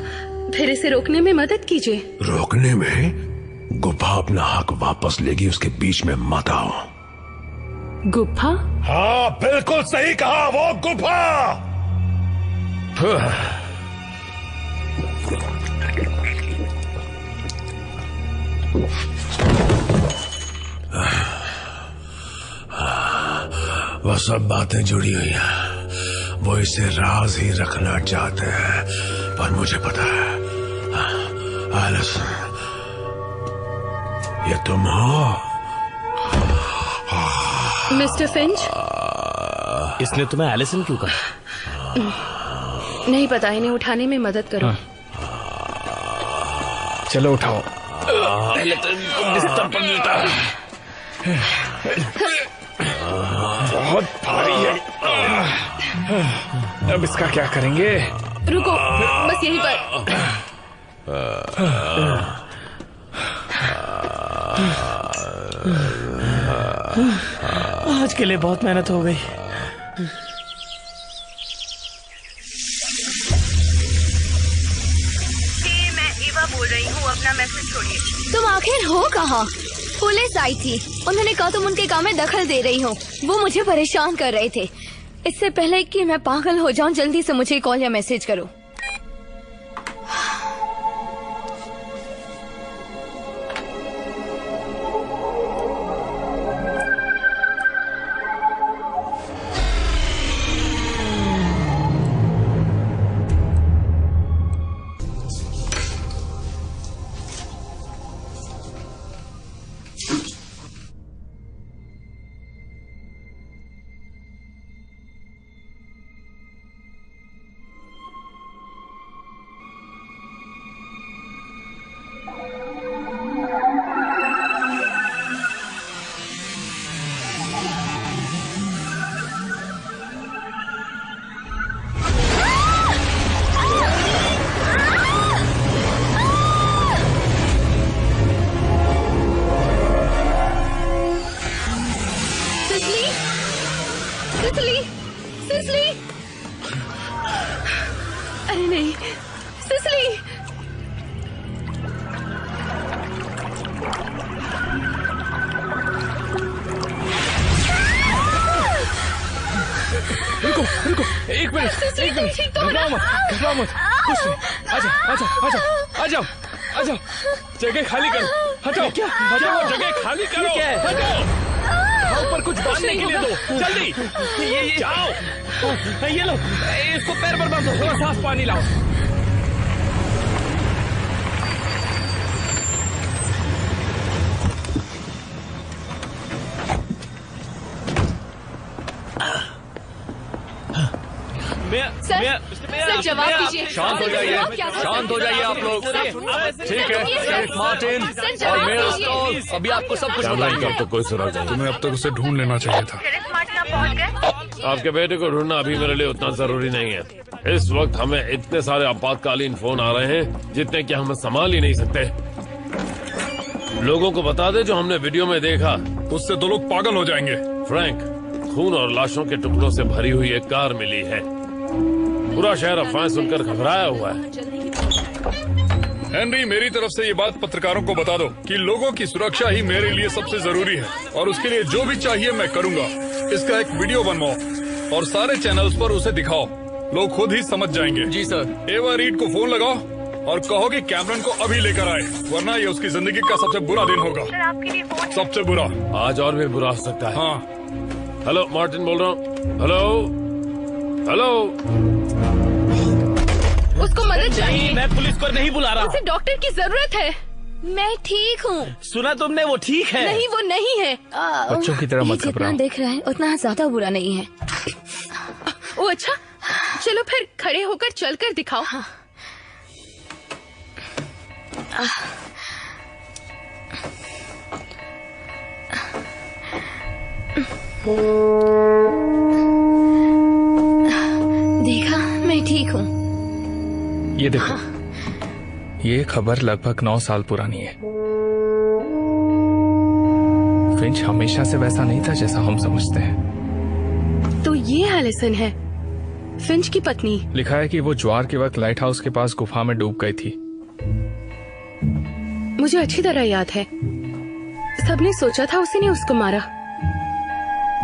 फिर इसे रोकने में मदद कीजिए। रोकने में? गुफा अपना हक वापस लेगी, उसके बीच में मत आओ। गुफा? हाँ बिल्कुल सही कहा, वो गुफा। वह सब बातें जुड़ी हुई हैं। वो इसे राज ही रखना चाहते हैं, पर मुझे पता है। एलिस, ये तुम हो? मिस्टर फिंच, इसने तुम्हें एलिसन क्यों कहा? नहीं पता, इन्हें उठाने में मदद करो। चलो उठाओ। पहले तो इनको बिस्तर पर लेटा। बहुत भारी है। अब इसका क्या करेंगे? रुको, बस यहीं पर। आज के लिए बहुत मेहनत हो गई। मैं ईवा बोल रही हूँ, अपना मैसेज छोड़िए। तुम आखिर हो कहाँ? पुलिस आई थी, उन्होंने कहा तुम उनके काम में दखल दे रही हो। वो मुझे परेशान कर रहे थे। इससे पहले कि मैं पागल हो जाऊं, जल्दी से मुझे कॉल या मैसेज करो। रुको, एक मिनट। घबराओ मत, कुछ नहीं। आ जाओ। जगह खाली करो, हटाओ। हटाओ, जगह खाली करो, हटाओ। ऊपर कुछ बांधने के लिए दो, जल्दी। ये जाओ। ये लो, इसको पैर पर बांधो। थोड़ा साफ पानी लाओ। सर जवाब दीजिए। शांत हो जाइए, शांत हो जाइए आप लोग। ठीक है, शेरिफ मार्टिन और मेयर स्टॉल, अभी आपको सब कुछ बताएंगे। अब तो कोई सुराग नहीं। तुम्हें अब तक उसे ढूंढ लेना चाहिए था। आपके बेटे को ढूंढना अभी मेरे लिए उतना जरूरी नहीं है। इस वक्त हमें इतने सारे आपातकालीन फोन आ रहे हैं जितने कि हम संभाल ही नहीं सकते। लोगों को बता दे जो हमने वीडियो में देखा, उससे तो लोग पागल हो जाएंगे। फ्रैंक, खून और लाशों के टुकड़ों से भरी हुई एक कार मिली है। पूरा शहर अफवाहें सुनकर घबराया हुआ है। हेनरी, मेरी तरफ से ये बात पत्रकारों को बता दो कि लोगों की सुरक्षा ही मेरे लिए सबसे जरूरी है और उसके लिए जो भी चाहिए मैं करूंगा। इसका एक वीडियो बनवाओ और सारे चैनल्स पर उसे दिखाओ। लोग खुद ही समझ जाएंगे। जी सर। एवा रीड को फोन लगाओ और कहो कि कैमरन को अभी लेकर आए, वरना ये उसकी जिंदगी का सबसे बुरा दिन होगा। सबसे बुरा। आज और भी बुरा हो सकता है। हाँ। हेलो, मार्टिन बोल रहा हूँ। हेलो। उसको मदद चाहिए। मैं पुलिस को नहीं बुला रहा। उसे डॉक्टर की जरूरत है। मैं ठीक हूँ। सुना तुमने? वो ठीक है। नहीं, वो नहीं है। बच्चों की तरह मत जितना देख रहा है उतना ज्यादा बुरा नहीं है। ओ अच्छा, चलो फिर खड़े होकर चलकर दिखाओ। हाँ। देखा, मैं ठीक हूँ। ये देखो, ये खबर लगभग 9 साल पुरानी है। फिंच हमेशा से वैसा नहीं था जैसा हम समझते हैं। तो ये एलिसन है, फिंच की पत्नी। लिखा है कि वो ज्वार के वक्त लाइट हाउस के पास गुफा में डूब गई थी। मुझे अच्छी तरह याद है, सबने सोचा था उसी ने उसको मारा।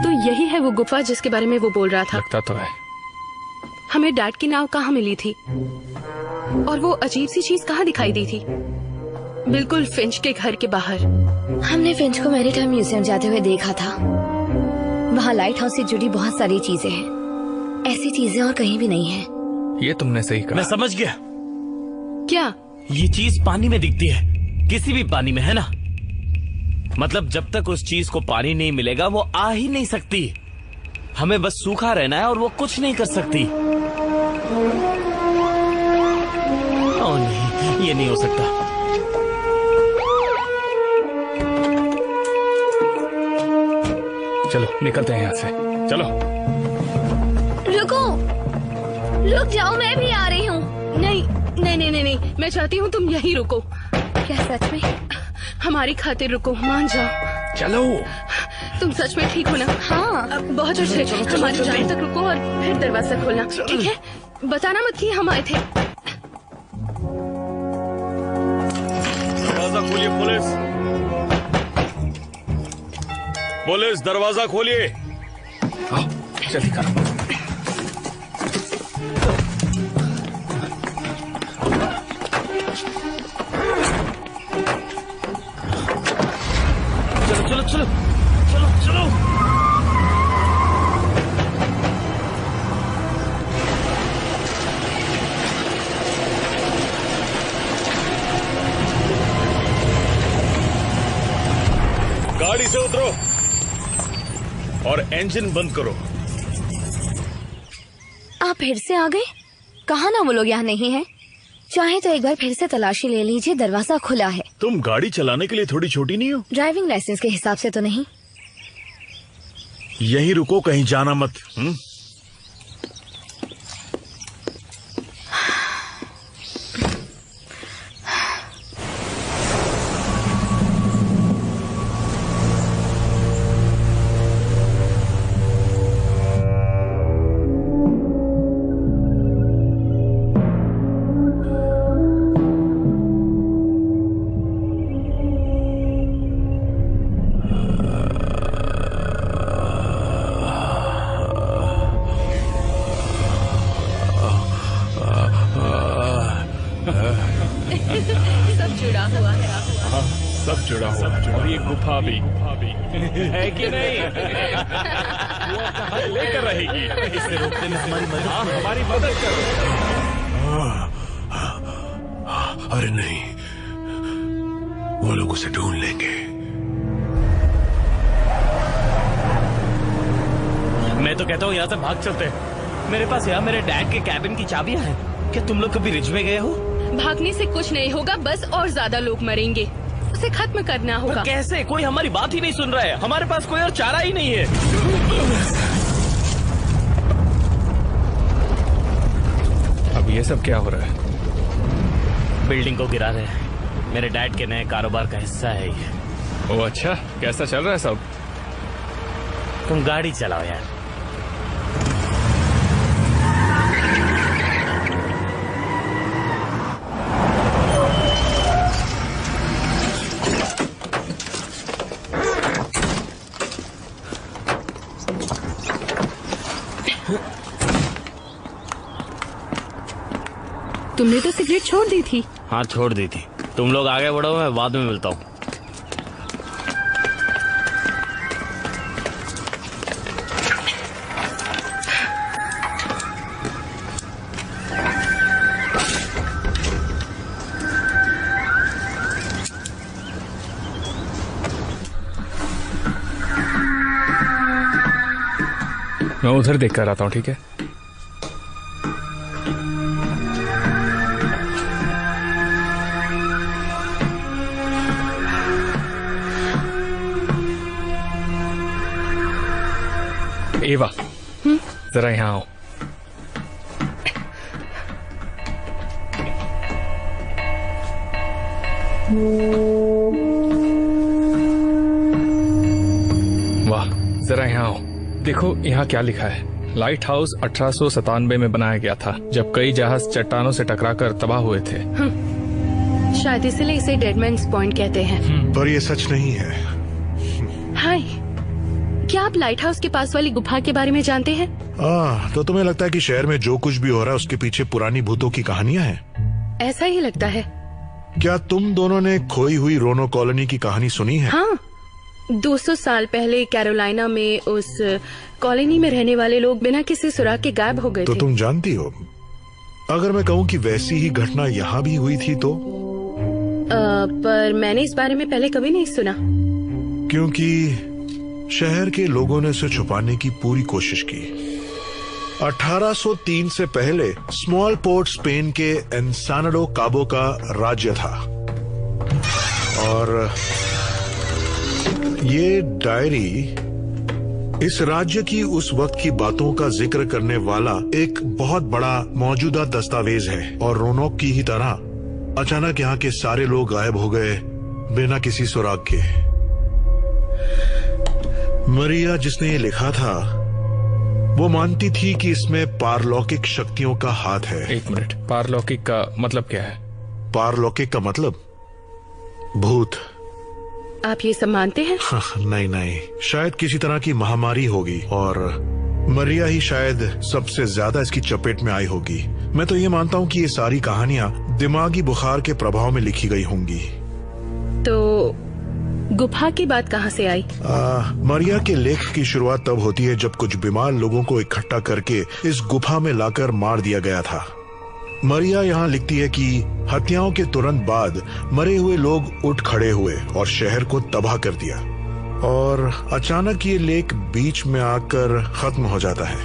तो यही है वो गुफा जिसके बारे में वो बोल रहा था। लगता तो है। हमें डैड की नाव कहाँ मिली थी और वो अजीब सी चीज कहाँ दिखाई दी थी? बिल्कुल फिंच के घर के बाहर। हमने फिंच को मैरीटाइम म्यूजियम जाते हुए देखा था। वहाँ लाइट हाउस से जुड़ी बहुत सारी चीजें हैं। ऐसी चीजें और कहीं भी नहीं है। ये तुमने सही कहा। मैं समझ गया। क्या? ये चीज पानी में दिखती है, किसी भी पानी में, है ना? मतलब जब तक उस चीज को पानी नहीं मिलेगा वो आ ही नहीं सकती। हमें बस सूखा रहना है और वो कुछ नहीं कर सकती। ओह नहीं, ये नहीं हो सकता। चलो निकलते हैं यहाँ से। चलो। रुक जाओ, मैं भी आ रही हूँ। नहीं, मैं चाहती हूँ तुम यहीं रुको। क्या सच में? हमारी खातिर रुको, मान जाओ। चलो। तुम सच में ठीक हो ना? हाँ। बहुत अच्छे। हमारी जाने तक रुको और फिर दरवाजा खोलना, ठीक है? बताना मत कि हम आए थे। दरवाजा खोलिए पुलिस। पुलिस, दरवाजा खोलिए। जल्दी करो। चलो। गाड़ी से उतरो और इंजन बंद करो। आप फिर से आ गए? कहा ना वो लोग यहाँ नहीं है। चाहे तो एक बार फिर से तलाशी ले लीजिए, दरवाजा खुला है। तुम गाड़ी चलाने के लिए थोड़ी छोटी नहीं हो? ड्राइविंग लाइसेंस के हिसाब से तो नहीं। यहीं रुको, कहीं जाना मत। जुड़ा हुआ है और ये गुफा भी है कि नहीं? वो अपना हाथ लेकर रहेगी। इसे रोकने में हमारी मदद हमारी मदद करो। अरे नहीं, वो लोग उसे ढूंढ लेंगे। मैं तो कहता हूँ यहाँ से भाग चलते हैं। मेरे पास यहाँ मेरे डैड के कैबिन की चाबियाँ हैं। क्या तुम लोग कभी रिज में गए हो? भागने से कुछ नहीं होगा, बस और ज्यादा लोग मरेंगे। उसे खत्म करना होगा। कैसे? कोई हमारी बात ही नहीं सुन रहा है। हमारे पास कोई और चारा ही नहीं है। अब ये सब क्या हो रहा है? बिल्डिंग को गिरा रहे हैं। मेरे डैड के नए कारोबार का हिस्सा है ये। ओ अच्छा, कैसा चल रहा है सब? तुम गाड़ी चलाओ यार। तुमने तो सिगरेट छोड़ दी थी। हाँ छोड़ दी थी। तुम लोग आगे बढ़ो, मैं बाद में मिलता हूँ। मैं उधर देख कर आता हूँ, ठीक है? एवा, जरा यहाँ आओ। वाह, जरा यहाँ आओ। देखो यहाँ क्या लिखा है। लाइट हाउस 1897 में बनाया गया था, जब कई जहाज चट्टानों से टकराकर तबाह हुए थे। शायद इसलिए इसे डेडमैन्स पॉइंट कहते हैं। पर ये सच नहीं है। हाय, क्या आप लाइट हाउस के पास वाली गुफा के बारे में जानते हैं? तो तुम्हें लगता है कि शहर में जो कुछ भी हो रहा है उसके पीछे पुरानी भूतों की कहानियां हैं? ऐसा ही लगता है। क्या तुम दोनों ने खोई हुई रोनो कॉलोनी की कहानी सुनी है? हाँ, 200 साल पहले कैरोलिना में उस कॉलोनी में रहने वाले लोग बिना किसी सुराग के गायब हो गए तो थे। तुम जानती हो, अगर मैं कहूँ कि वैसी ही घटना यहाँ भी हुई थी तो? पर मैंने इस बारे में पहले कभी नहीं सुना। क्योंकि शहर के लोगों ने उसे छुपाने की पूरी कोशिश की। 1803 से पहले स्मॉल पोर्ट स्पेन के एनसानाडो काबो का राज्य था, और ये डायरी इस राज्य की उस वक्त की बातों का जिक्र करने वाला एक बहुत बड़ा मौजूदा दस्तावेज है। और रोनोक की ही तरह अचानक यहाँ के सारे लोग गायब हो गए बिना किसी सुराग के। मरिया, जिसने ये लिखा था, वो मानती थी कि इसमें पारलौकिक शक्तियों का हाथ है। एक मिनट, पारलौकिक का मतलब क्या है? पारलौकिक का मतलब भूत। आप ये सब मानते हैं? नहीं नहीं, शायद किसी तरह की महामारी होगी और मरिया ही शायद सबसे ज्यादा इसकी चपेट में आई होगी। मैं तो ये मानता हूँ कि ये सारी कहानियां दिमागी बुखार के प्रभाव में लिखी गई होंगी। तो गुफा की बात कहाँ से आई? मरिया के लेख की शुरुआत तब होती है जब कुछ बीमार लोगों को इकट्ठा करके इस गुफा में लाकर मार दिया गया था। मरिया यहाँ लिखती है कि हत्याओं के तुरंत बाद मरे हुए लोग उठ खड़े हुए और शहर को तबाह कर दिया, और अचानक ये लेख बीच में आकर खत्म हो जाता है।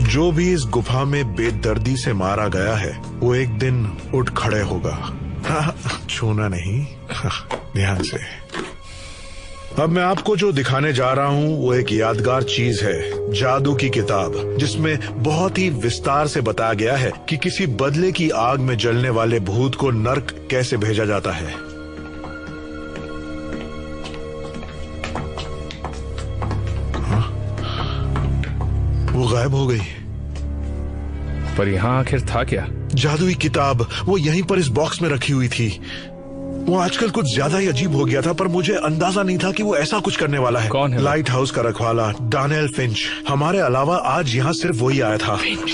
जो भी इस गुफा में बेदर्दी से मारा गया है वो एक दिन उठ खड़े होगा। छूना नहीं, ध्यान से। अब मैं आपको जो दिखाने जा रहा हूँ वो एक यादगार चीज है, जादू की किताब, जिसमें बहुत ही विस्तार से बताया गया है कि किसी बदले की आग में जलने वाले भूत को नर्क कैसे भेजा जाता है। हाँ? वो गायब हो गई। पर यहाँ आखिर था क्या? जादुई किताब, वो यहीं पर इस बॉक्स में रखी हुई थी। वो आजकल कुछ ज्यादा ही अजीब हो गया था, पर मुझे अंदाजा नहीं था कि वो ऐसा कुछ करने वाला है। कौन है? लाइट हाउस का रखवाला डैनियल फिंच। हमारे अलावा आज यहाँ सिर्फ वही आया था। फिंच।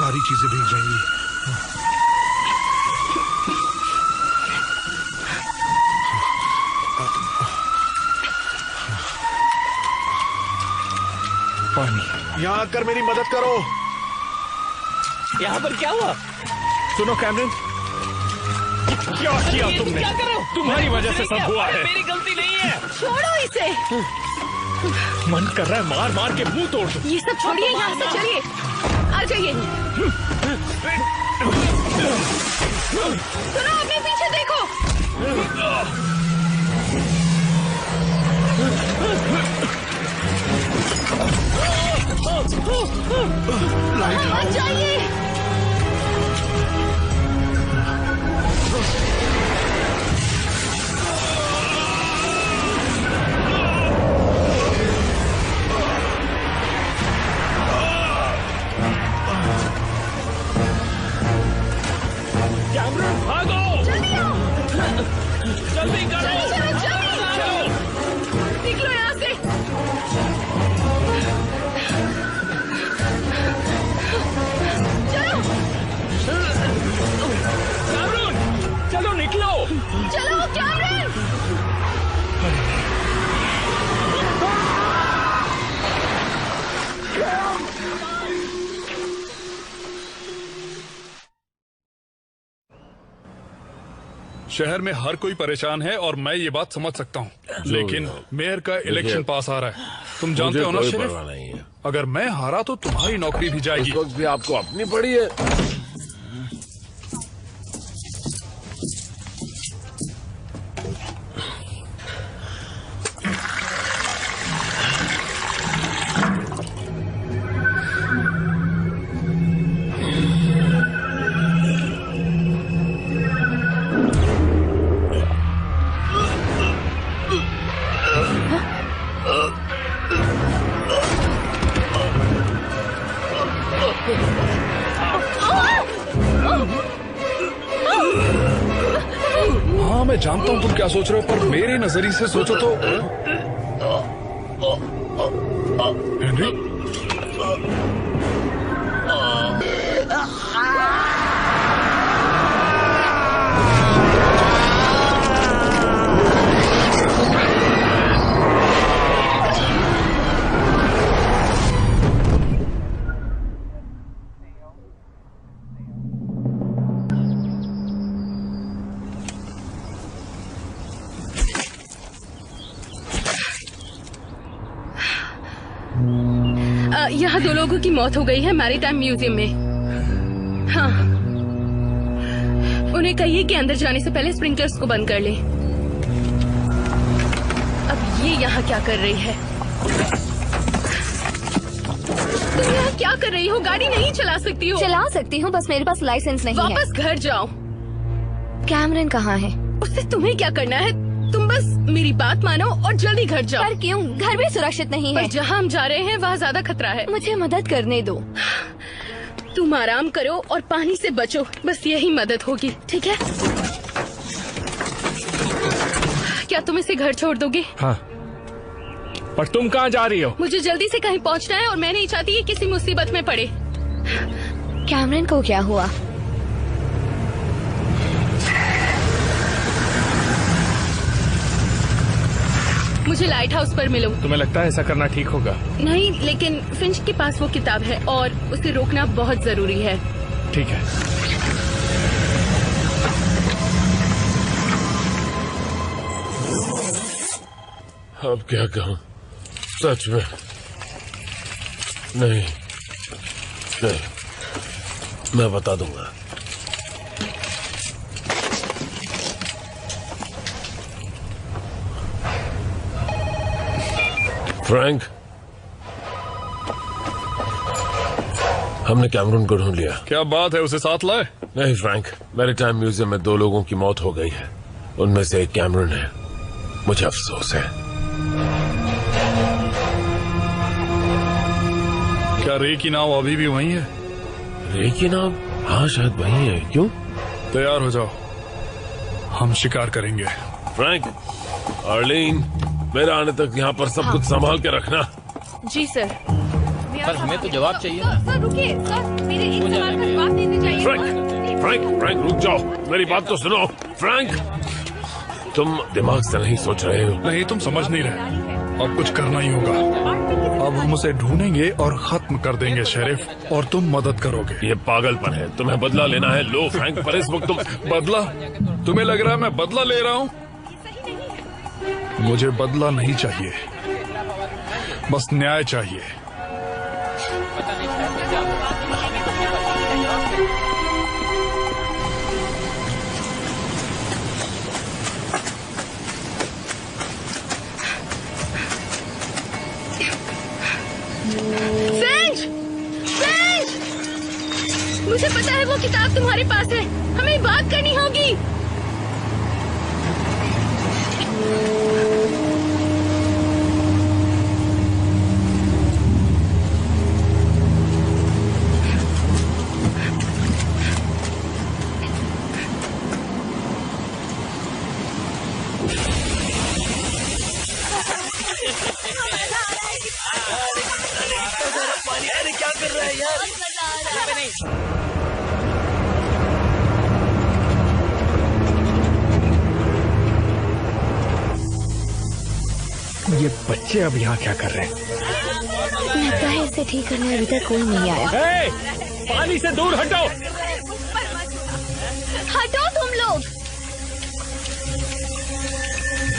सारी चीजें भीग जाएंगी। पानी। यहाँ आकर मेरी मदद करो। यहाँ पर क्या हुआ? सुनो कैमरन, क्या किया तुमने? क्या करो? तुम्हारी वजह से सब हुआ है। मेरी गलती नहीं है। छोड़ो इसे। मन कर रहा है मार मार के मुंह तोड़ दूं। ये सब छोड़िए, यहाँ से चलिए। आ जाइए। सुनो, अपने पीछे देखो। लाइट जाइए। कैमरन भागो! जल्दी आओ! जल्दी करो! चलो! निकलो यहाँ से! चलो! कैमरन! चलो निकलो! चलो कैमरन! शहर में हर कोई परेशान है और मैं ये बात समझ सकता हूँ, लेकिन मेयर का इलेक्शन पास आ रहा है। तुम जानते हो ना शरीफ, अगर मैं हारा तो तुम्हारी नौकरी भी जाएगी। इस वक्त भी आपको अपनी पड़ी है। हाँ मैं जानता हूँ तुम क्या सोच रहे हो, पर मेरे नजरिए से सोचो तो हेनरी, यहाँ 2 लोगों की मौत हो गई है मैरीटाइम म्यूजियम में। हाँ, उन्हें कहिए कि अंदर जाने से पहले स्प्रिंकलर्स को बंद कर ले। अब ये यहाँ क्या कर रही है? तुम यहाँ क्या कर रही हो? गाड़ी नहीं चला सकती हो? चला सकती हूँ, बस मेरे पास लाइसेंस नहीं है। वापस घर जाओ। कैमरन कहाँ है? उससे तुम्हें क्या करना है? तुम बस मेरी बात मानो और जल्दी घर जाओ। पर क्यों? घर भी सुरक्षित नहीं है। जहाँ हम जा रहे हैं वहाँ ज्यादा खतरा है। मुझे मदद करने दो। तुम आराम करो और पानी से बचो, बस यही मदद होगी, ठीक है? क्या तुम इसे घर छोड़ दोगे? हाँ, पर तुम कहाँ जा रही हो? मुझे जल्दी से कहीं पहुँचना है और मैं नहीं चाहती कि किसी मुसीबत में पड़े। कैमरन को क्या हुआ? मुझे लाइट हाउस पर मिलो। तुम्हें लगता है ऐसा करना ठीक होगा? नहीं, लेकिन फिंच के पास वो किताब है और उसे रोकना बहुत जरूरी है। ठीक है। अब क्या कहूँ, सच में नहीं, मैं बता दूंगा। फ्रैंक, हमने कैमरून को ढूंढ लिया। क्या बात है, उसे साथ लाए? नहीं फ्रैंक, मैरीटाइम म्यूजियम में 2 लोगों की मौत हो गई है, उनमें से एक कैमरून है। मुझे अफसोस है। क्या रे की नाव अभी भी वहीं है? रे की नाव? हाँ शायद वहीं है। क्यों? तैयार हो जाओ, हम शिकार करेंगे। फ्रैंक, आर्लीन, मेरा आने तक यहाँ पर सब कुछ संभाल के रखना। जी सर। पर हमें तो जवाब चाहिए। सर रुकिए सर, मेरे एक सवाल का जवाब देने चाहिए। फ्रैंक रुक जाओ, मेरी बात तो सुनो। फ्रैंक, तुम दिमाग से नहीं सोच रहे हो। नहीं, तुम समझ नहीं रहे। अब कुछ करना ही होगा। अब हम उसे ढूंढेंगे और खत्म कर देंगे शेरिफ, और तुम मदद करोगे। ये पागलपन है, तुम्हें बदला लेना है। लो फ्रैंक, पर इस वक्त तुम बदला? तुम्हें लग रहा है मैं बदला ले रहा हूँ? मुझे बदला नहीं चाहिए, बस न्याय चाहिए। मुझे पता है वो किताब तुम्हारे पास है, हमें बात करनी होगी। अरे क्या कर रहा है यार? ये बच्चे अब यहाँ क्या कर रहे हैं? लगता है इसे ठीक करने अभी तक कोई नहीं आया। पानी से दूर हटो। हटो तुम लोग।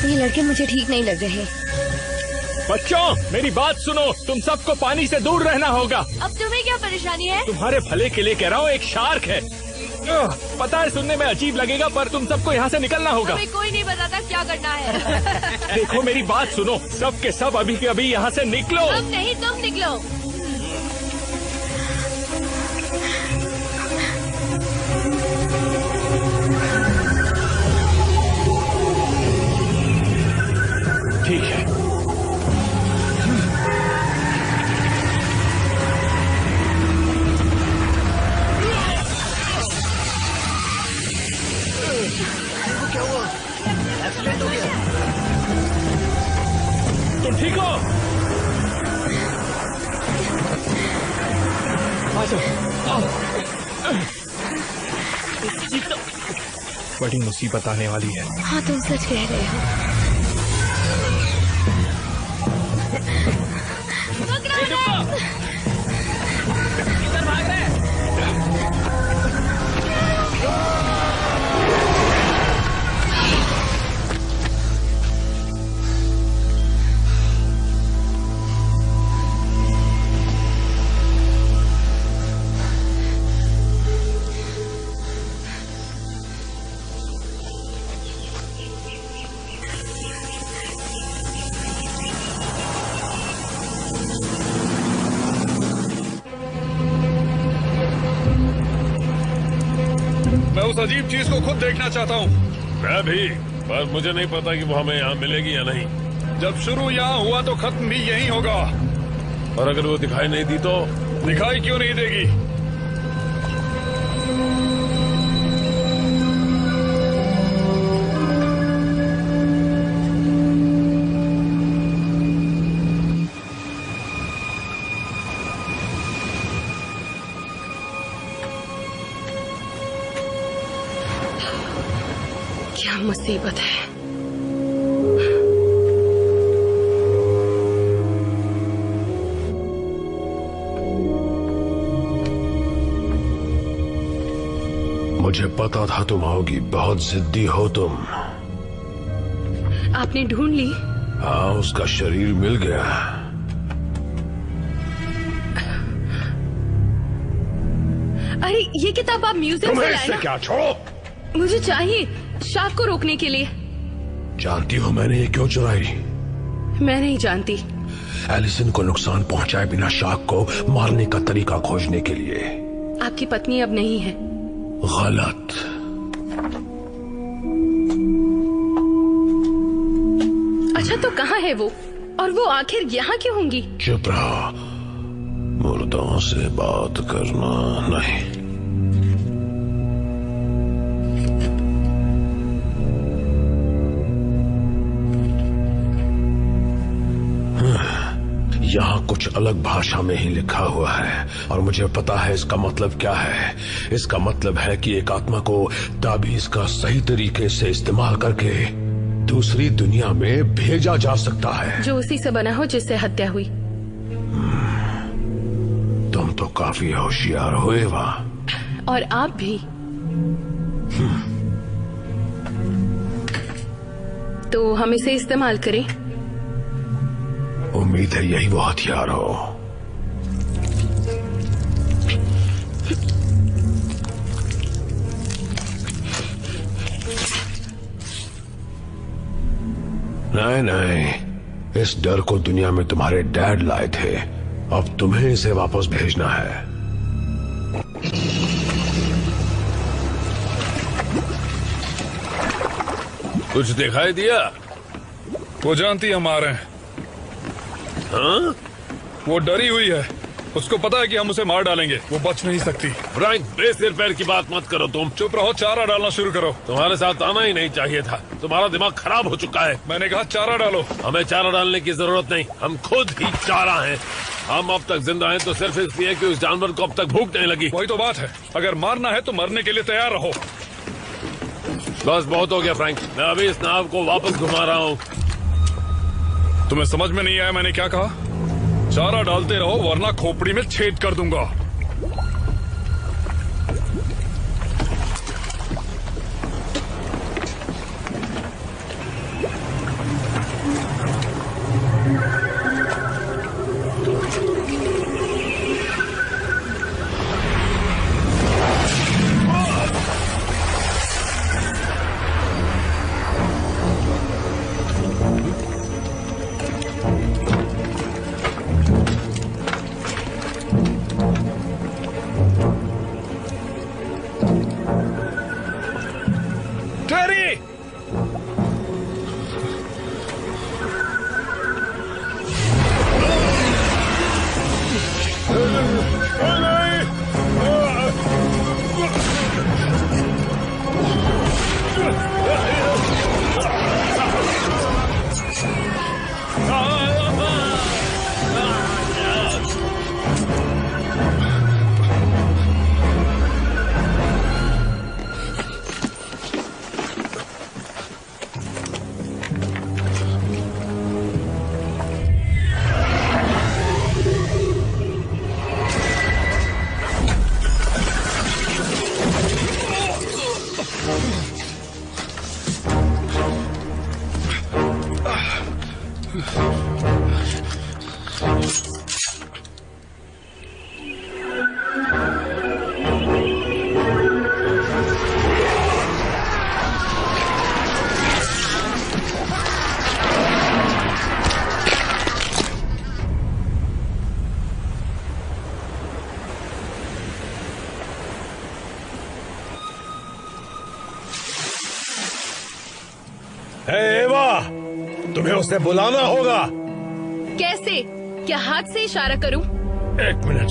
ये लड़के मुझे ठीक नहीं लग रहे। बच्चों मेरी बात सुनो, तुम सबको पानी से दूर रहना होगा। अब तुम्हें क्या परेशानी है? तुम्हारे भले के लिए कह रहा हूँ, एक शार्क है। पता है सुनने में अजीब लगेगा, पर तुम सबको यहाँ से निकलना होगा। हमें कोई नहीं बताता क्या करना है। देखो मेरी बात सुनो, सब के सब अभी के अभी यहाँ से निकलो। अब नहीं, तुम निकलो। ठीक है। क्या हुआ? एक्सीडेंट हो गया। तुम ठीक हो? आ जाओ। बड़ी मुसीबत आने वाली है। हाँ तुम सच कह रहे हो। किधर भाग रहे हैं? मैं उस अजीब चीज को खुद देखना चाहता हूँ। मैं भी, पर मुझे नहीं पता कि वो हमें यहाँ मिलेगी या नहीं। जब शुरू यहाँ हुआ तो खत्म भी यहीं होगा। और अगर वो दिखाई नहीं दी तो? दिखाई क्यों नहीं देगी? क्या मुसीबत है। मुझे पता था तुम आओगी, बहुत जिद्दी हो तुम। आपने ढूंढ ली? हाँ, उसका शरीर मिल गया। अरे ये किताब आप म्यूजियम से तुम्हें लाए इससे ना? क्या? छोड़ो। मुझे चाहिए, शार्क को रोकने के लिए। जानती हो मैंने ये क्यों चुराई? मैं नहीं जानती। एलिसन को नुकसान पहुंचाए बिना शार्क को मारने का तरीका खोजने के लिए। आपकी पत्नी अब नहीं है। गलत। अच्छा तो कहाँ है वो? और वो आखिर यहाँ क्यों होंगी? चुप रहो, मुर्दों से बात करना नहीं। यहाँ कुछ अलग भाषा में ही लिखा हुआ है और मुझे पता है इसका मतलब क्या है। इसका मतलब है कि एक आत्मा को ताबीज का सही तरीके से इस्तेमाल करके दूसरी दुनिया में भेजा जा सकता है, जो उसी से बना हो जिससे हत्या हुई। तुम तो काफी होशियार हो एवा। और आप भी। तो हम इसे इस्तेमाल करें। उम्मीद है यही वो हथियार हो। नहीं नहीं, इस डर को दुनिया में तुम्हारे डैड लाए थे, अब तुम्हें इसे वापस भेजना है। कुछ दिखाई दिया? वो जानती है हम आ रहे हैं। हाँ? वो डरी हुई है, उसको पता है कि हम उसे मार डालेंगे, वो बच नहीं सकती। फ्रैंक, बेसिर पैर की बात मत करो तुम। चुप रहो, चारा डालना शुरू करो। तुम्हारे साथ आना ही नहीं चाहिए था, तुम्हारा दिमाग खराब हो चुका है। मैंने कहा चारा डालो। हमें चारा डालने की जरूरत नहीं, हम खुद ही चारा हैं। हम अब तक जिंदा हैं तो सिर्फ इसलिए कि उस जानवर को अब तक भूख नहीं लगी। वही तो बात है, अगर मारना है तो मरने के लिए तैयार रहो। बस बहुत हो गया फ्रैंक, मैं अभी इस नाव को वापस घुमा रहा हूँ। तुम्हें समझ में नहीं आया मैंने क्या कहा? चारा डालते रहो वरना खोपड़ी में छेद कर दूंगा। तुम्हें उसे बुलाना होगा। कैसे? क्या हाथ से इशारा करूं? एक मिनट,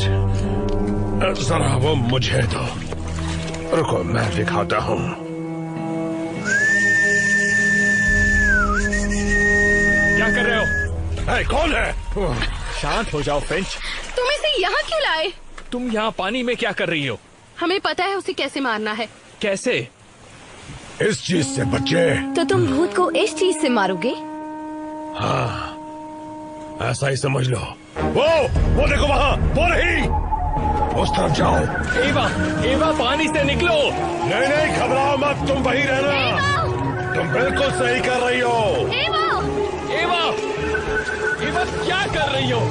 जरा वो मुझे दो। रुको, मैं दिखाता हूँ। क्या कर रहे हो? कौन है? शांत हो जाओ फ्रेंच। तुम इसे यहाँ क्यों लाए? तुम यहाँ पानी में क्या कर रही हो? हमें पता है उसे कैसे मारना है। कैसे? इस चीज से बच्चे। तो तुम भूत को इस चीज से मारोगे? हाँ, ऐसा ही समझ लो। वो देखो वहाँ, वो रही। उस तरफ जाओ। एवा पानी से निकलो। नहीं नहीं, घबराओ मत, तुम वहीं रहना। तुम बिल्कुल सही कर रही हो। एवा क्या कर रही हो?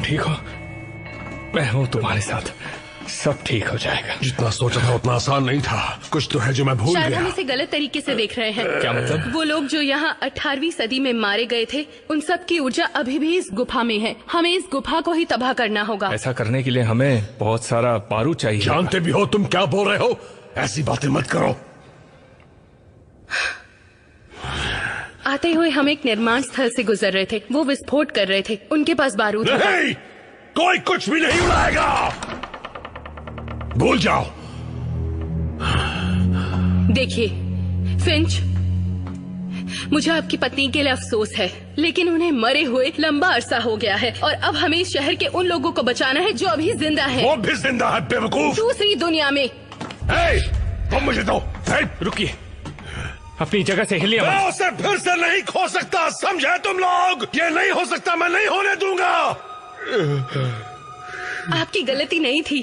ठीक हो? मैं हूं तुम्हारे साथ, सब ठीक हो जाएगा। जितना सोचा था उतना आसान नहीं था। कुछ तो है जो मैं भूल शायद गया। हम इसे गलत तरीके से देख रहे हैं। क्या मतलब? वो लोग जो यहाँ 18वीं सदी में मारे गए थे, उन सब की ऊर्जा अभी भी इस गुफा में है। हमें इस गुफा को ही तबाह करना होगा। ऐसा करने के लिए हमें बहुत सारा बारूद चाहिए। जानते भी हो तुम क्या बोल रहे हो? ऐसी बातें मत करो। आते हुए हम एक निर्माण स्थल से गुजर रहे थे। वो विस्फोट कर रहे थे। उनके पास बारूद था। नहीं, कोई कुछ भी नहीं उड़ाएगा। भूल जाओ। देखिए फिंच, मुझे आपकी पत्नी के लिए अफसोस है, लेकिन उन्हें मरे हुए लंबा अरसा हो गया है और अब हमें इस शहर के उन लोगों को बचाना है जो अभी जिंदा हैं। वो भी जिंदा है बेवकूफ। दूसरी दुनिया में। तुम मुझे दो। रुकिए, अपनी जगह से हिलिए मत। मैं उसे फिर से नहीं खो सकता, समझे तुम लोग? ये नहीं हो सकता, मैं नहीं होने दूंगा। आपकी गलती नहीं थी,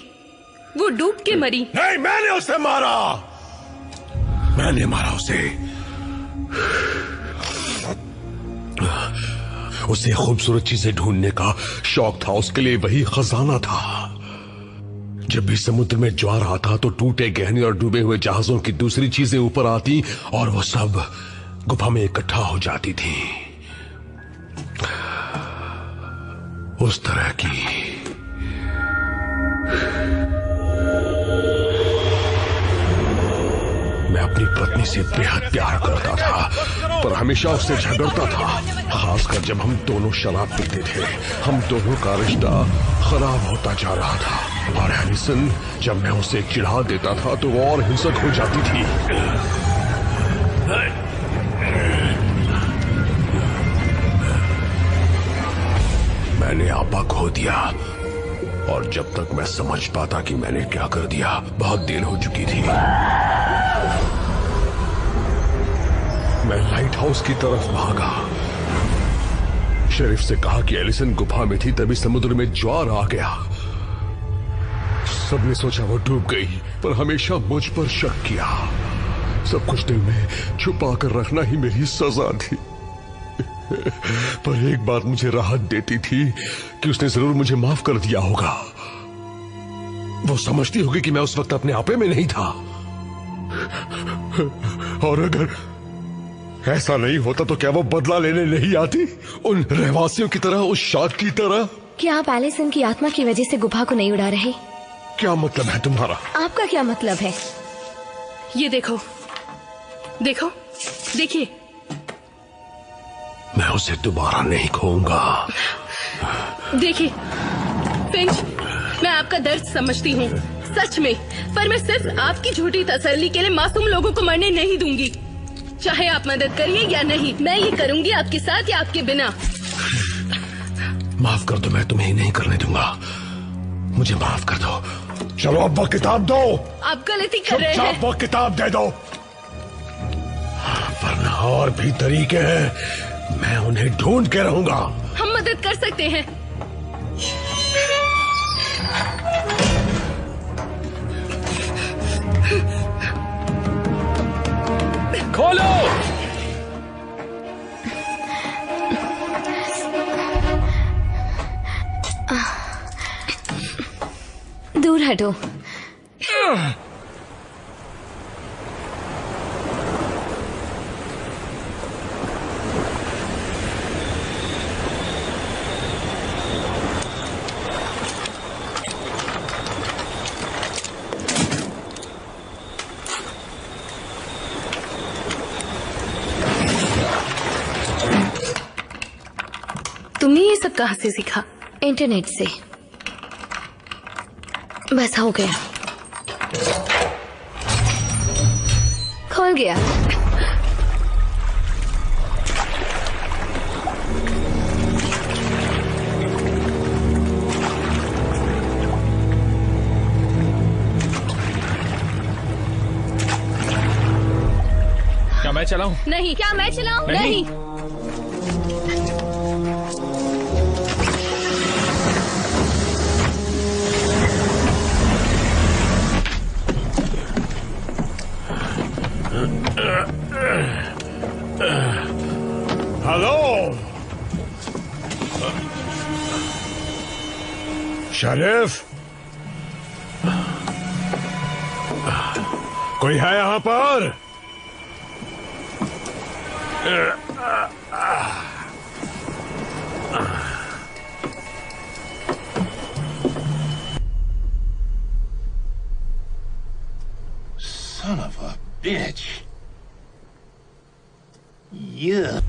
वो डूब के मरी। नहीं, मैंने उसे मारा। मैंने मारा उसे। उसे खूबसूरत चीजें ढूंढने का शौक था, उसके लिए वही खजाना था। जब भी समुद्र में ज्वार आता तो टूटे गहने और डूबे हुए जहाजों की दूसरी चीजें ऊपर आती और वो सब गुफा में इकट्ठा हो जाती थी। उस तरह की मैं अपनी पत्नी से बेहद प्यार करता था, पर हमेशा उससे झगड़ता था, खासकर जब हम दोनों शराब पीते थे। हम दोनों का रिश्ता खराब होता जा रहा था और एलिसन, जब मैं उसे चिढ़ा देता था तो वो और हिंसक हो जाती थी। मैंने आपा खो दिया और जब तक मैं समझ पाता कि मैंने क्या कर दिया, बहुत देर हो चुकी थी। मैं लाइट हाउस की तरफ भागा। शेरिफ से कहा कि एलिसन गुफा में थी, तभी समुद्र में ज्वार आ गया। सबने सोचा वो डूब गई, पर हमेशा मुझ पर शक किया। सब कुछ दिल में छुपा कर रखना ही मेरी सजा थी। पर एक बात मुझे राहत देती थी कि उसने जरूर मुझे माफ कर दिया होगा। वो समझती होगी कि मैं उस वक्त अपने आपे में नहीं था। और अगर ऐसा नहीं होता तो क्या वो बदला लेने नहीं आती, उन रहवासियों की तरह, उस शार्क की तरह? क्या आप एलिसन की आत्मा की वजह से गुफा को नहीं उड़ा रहे? क्या मतलब है तुम्हारा? आपका क्या मतलब है? ये देखो, देखो, देखिए। मैं उसे दोबारा नहीं खोऊंगा। देखिए फिंच, मैं आपका दर्द समझती हूँ, सच में, पर मैं सिर्फ आपकी झूठी तसल्ली के लिए मासूम लोगों को मरने नहीं दूंगी। चाहे आप मदद करिए या नहीं, मैं ये करूंगी आपके साथ या आपके बिना। माफ कर दो, मैं तुम्हें नहीं करने दूंगा। मुझे माफ कर दो। चलो अब वो किताब दो। आप गलती कर रहे हैं। वो किताब दे दो, वरना और भी तरीके हैं, मैं उन्हें ढूंढ के रहूंगा। हम मदद कर सकते हैं। खोलो। दूर हटो। तुमने ये सब कहाँ से सीखा? इंटरनेट से। बस हो गया, खोल गया। क्या मैं चलाऊं? नहीं। क्या मैं चलाऊं? नहीं। हेलो, शरीफ, कोई है यहाँ पर? Son of a bitch. Yeah.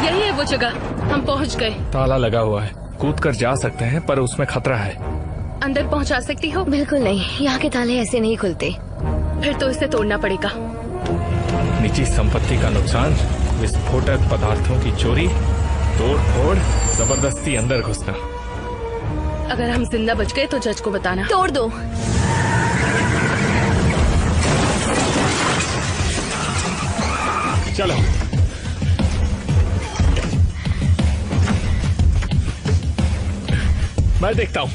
यही है वो जगह, हम पहुंच गए। ताला लगा हुआ है, कूद कर जा सकते हैं पर उसमें खतरा है। अंदर पहुंचा सकती हो? बिल्कुल नहीं, यहाँ के ताले ऐसे नहीं खुलते। फिर तो इसे तोड़ना पड़ेगा। निजी संपत्ति का नुकसान, विस्फोटक पदार्थों की चोरी, तोड़ फोड़, जबरदस्ती अंदर घुसना। अगर हम जिंदा बच गए तो जज को बताना। तोड़ दो। चलो। मैं देखता हूँ।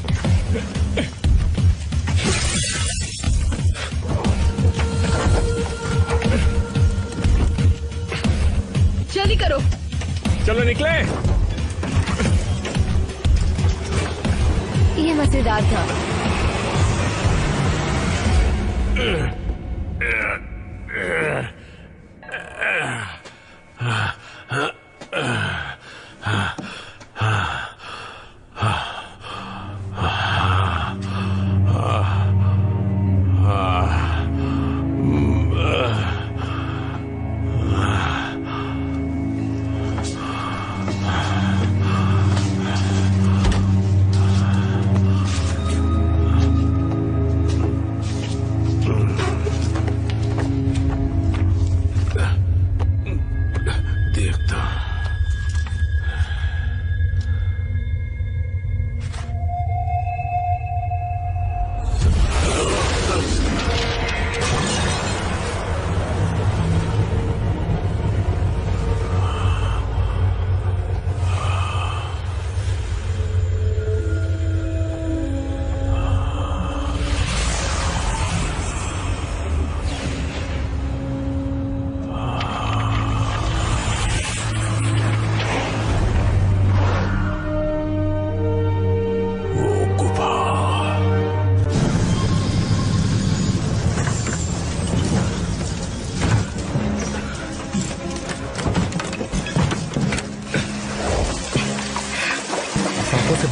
जल्दी करो। चलो निकले। ये मजेदार था।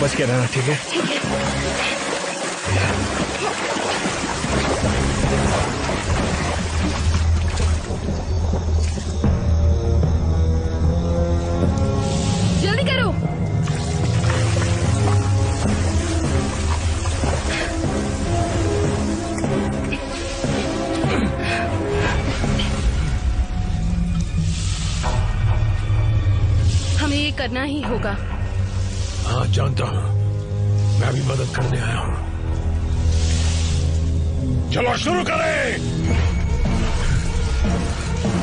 बच के रहना, ठीक है? जल्दी करो। हमें ये करना ही होगा। हाँ जानता हूँ, मैं भी मदद करने आया हूँ। चलो शुरू करें।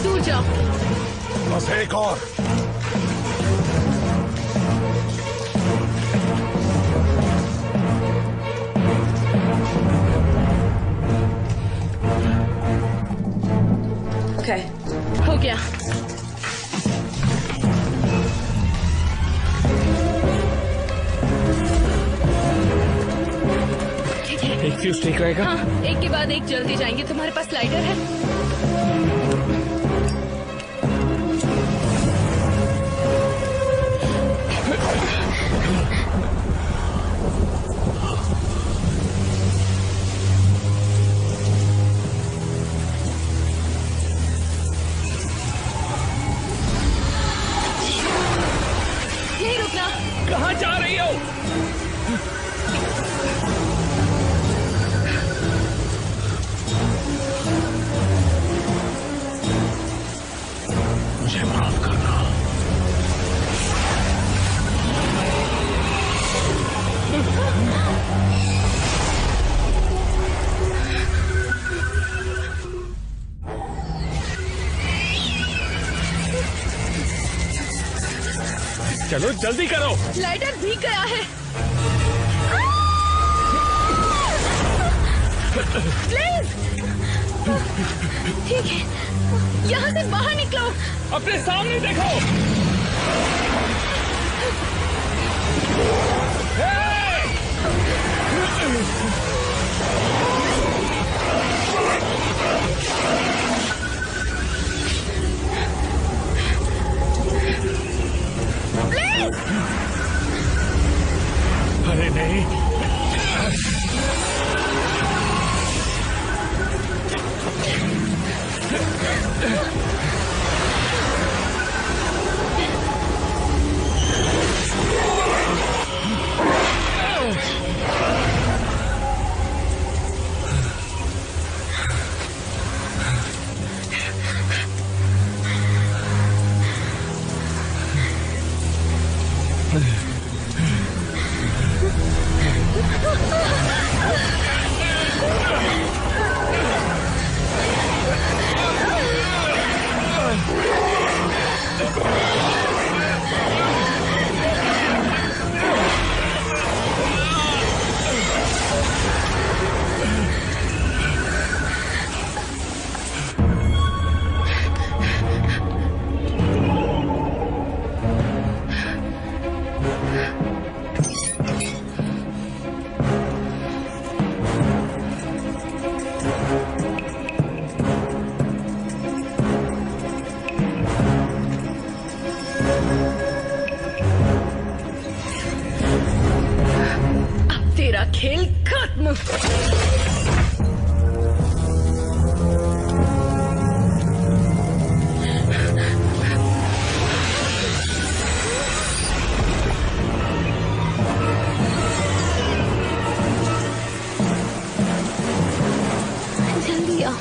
दूर जाओ। बस एक और। ओके, हो गया। एक फ्यूज ठीक रहेगा? हाँ, एक के बाद एक जल्दी जाएंगे। तुम्हारे पास लाइटर है? यहीं रुकना। कहाँ जा रही हो? मुझे माफ करना। चलो जल्दी करो। लाइटर भीग गया है। प्लीज। ठीक है, यहाँ से बाहर निकलो। अपने सामने देखो। अरे नहीं, तेरा खेल खत्म। जल्दी आओ।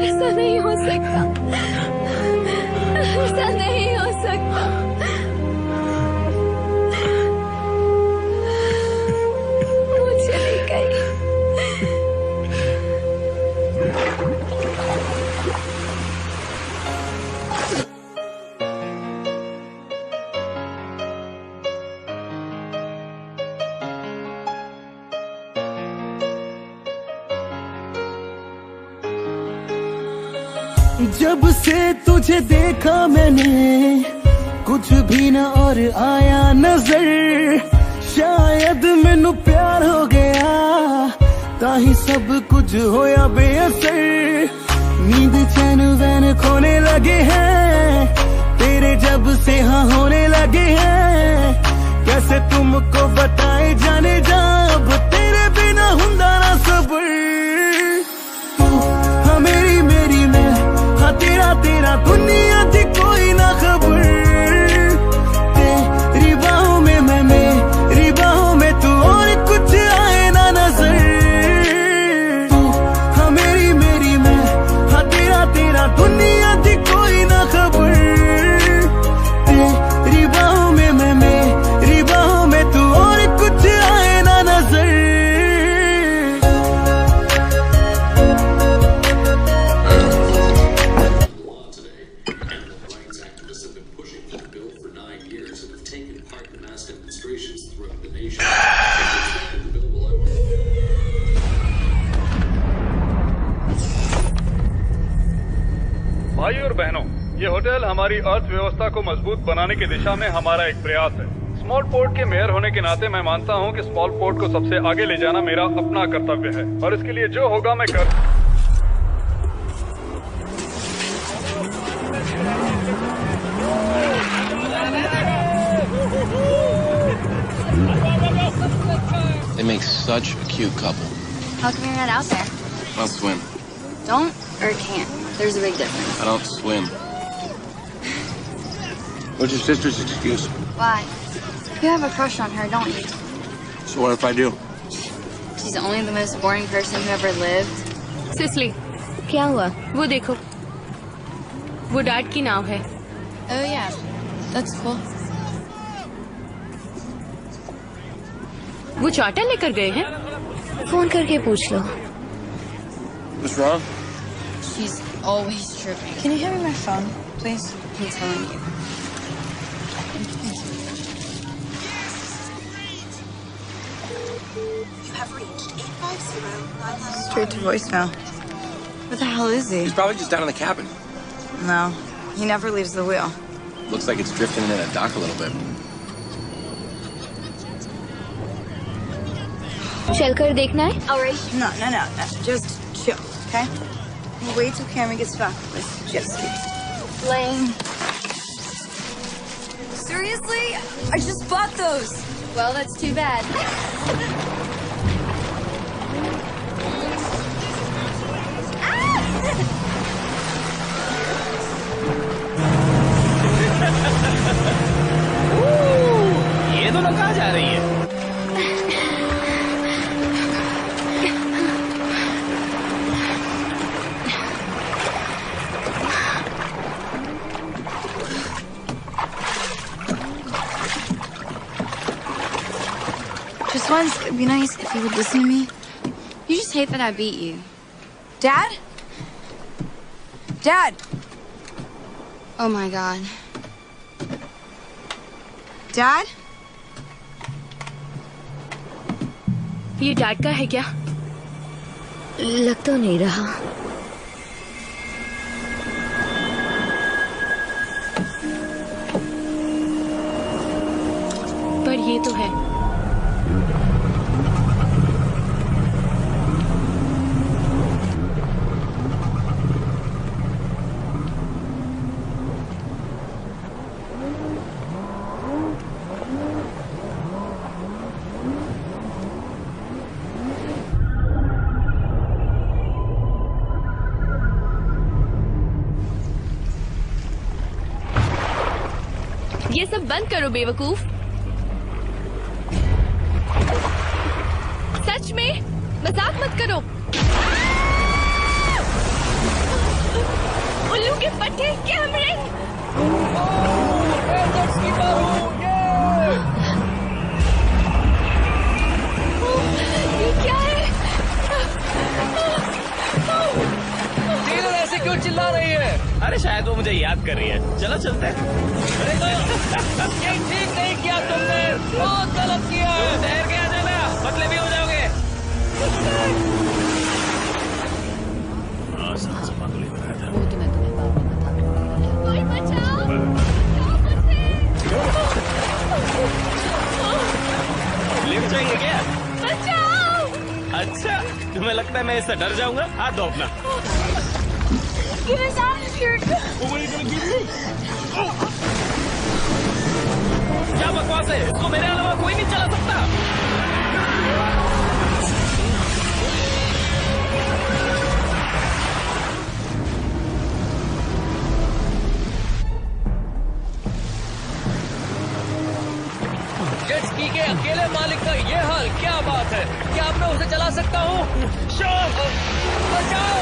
ऐसा नहीं हो सकता, ऐसा नहीं हो सकता। वो चली गई। जब से तुझे देखा मैंने कुछ भी न और आया नजर, शायद मैनू प्यार हो गया ताही सब कुछ होया बेअसर। नींद चैन वैन खोने लगे हैं तेरे जब से हाँ होने लगे हैं। कैसे तुमको बताए जाने जा अब तेरे बिना हुंदा ना सब्र। तू हाँ मेरी मेरी मैं हाँ तेरा तेरा दुनिया की कोई ना खबर। तेरी बाहों में मैं मेरी बाहों में तू और कुछ आए ना नजर। तू हाँ मेरी मेरी मैं हाँ तेरा तेरा दुनिया की कोई ना खबर। ये होटल हमारी अर्थव्यवस्था को मजबूत बनाने की दिशा में हमारा एक प्रयास है। स्मॉल पोर्ट के मेयर होने के नाते मैं मानता हूँ कि स्मॉल पोर्ट को सबसे आगे ले जाना मेरा अपना कर्तव्य है और इसके लिए जो होगा मैं कर। They make such a cute couple. How come you're not out there? I'll swim. Don't or can't. There's a big difference. I don't swim. What's your sister's excuse? Why? You have a crush on her, don't you? So what if I do? She's only the most boring person who ever lived. Sicily, क्या हुआ? वो देखो, वो dad की नाव है। Oh yeah, that's cool. वो charter लेकर गए हैं। फोन करके पूछ लो। What's wrong? She's always tripping. Can you hand me my phone, please? I'm telling you. You have reached 850-900. Straight to voicemail. Where the hell is he? He's probably just down in the cabin. No, he never leaves the wheel. Looks like it's drifting in a dock a little bit. चलकर देखना है? Alright. No. Just chill, okay? We'll wait till Cameron gets back with jet ski. Lame. Seriously? I just bought those. Well, that's too bad. ये दोनों कहाँ जा रही है? Just once, it'd be nice if you would listen to me. You just hate that I beat you. Dad? Dad? Oh my God. Dad? ये dad का है क्या? लग तो नहीं रहा। पर ये तो है। ये सब बंद करो बेवकूफ। सच में मजाक मत करो। उल्लू के पट्टे कैमरे। ये क्या है? टेलर ऐसे क्यों चिल्ला रही है? अरे शायद वो मुझे याद कर रही है। चलो चलते हैं। ये ठीक नहीं किया तुमने, बहुत गलत किया है। ठहर के आ जाना, पतले भी हो जाओगे। लिफ्ट चाहिए क्या? बचाओ! अच्छा, तुम्हें लगता है मैं इससे डर जाऊंगा? हाथ दो अपना। Get us out of here! क्या बकवास है? इसको मेरे अलावा कोई नहीं चला सकता। जेट स्की के अकेले मालिक का ये हाल, क्या बात है? क्या अब मैं उसे चला सकता हूँ? बचाओ! बचाओ!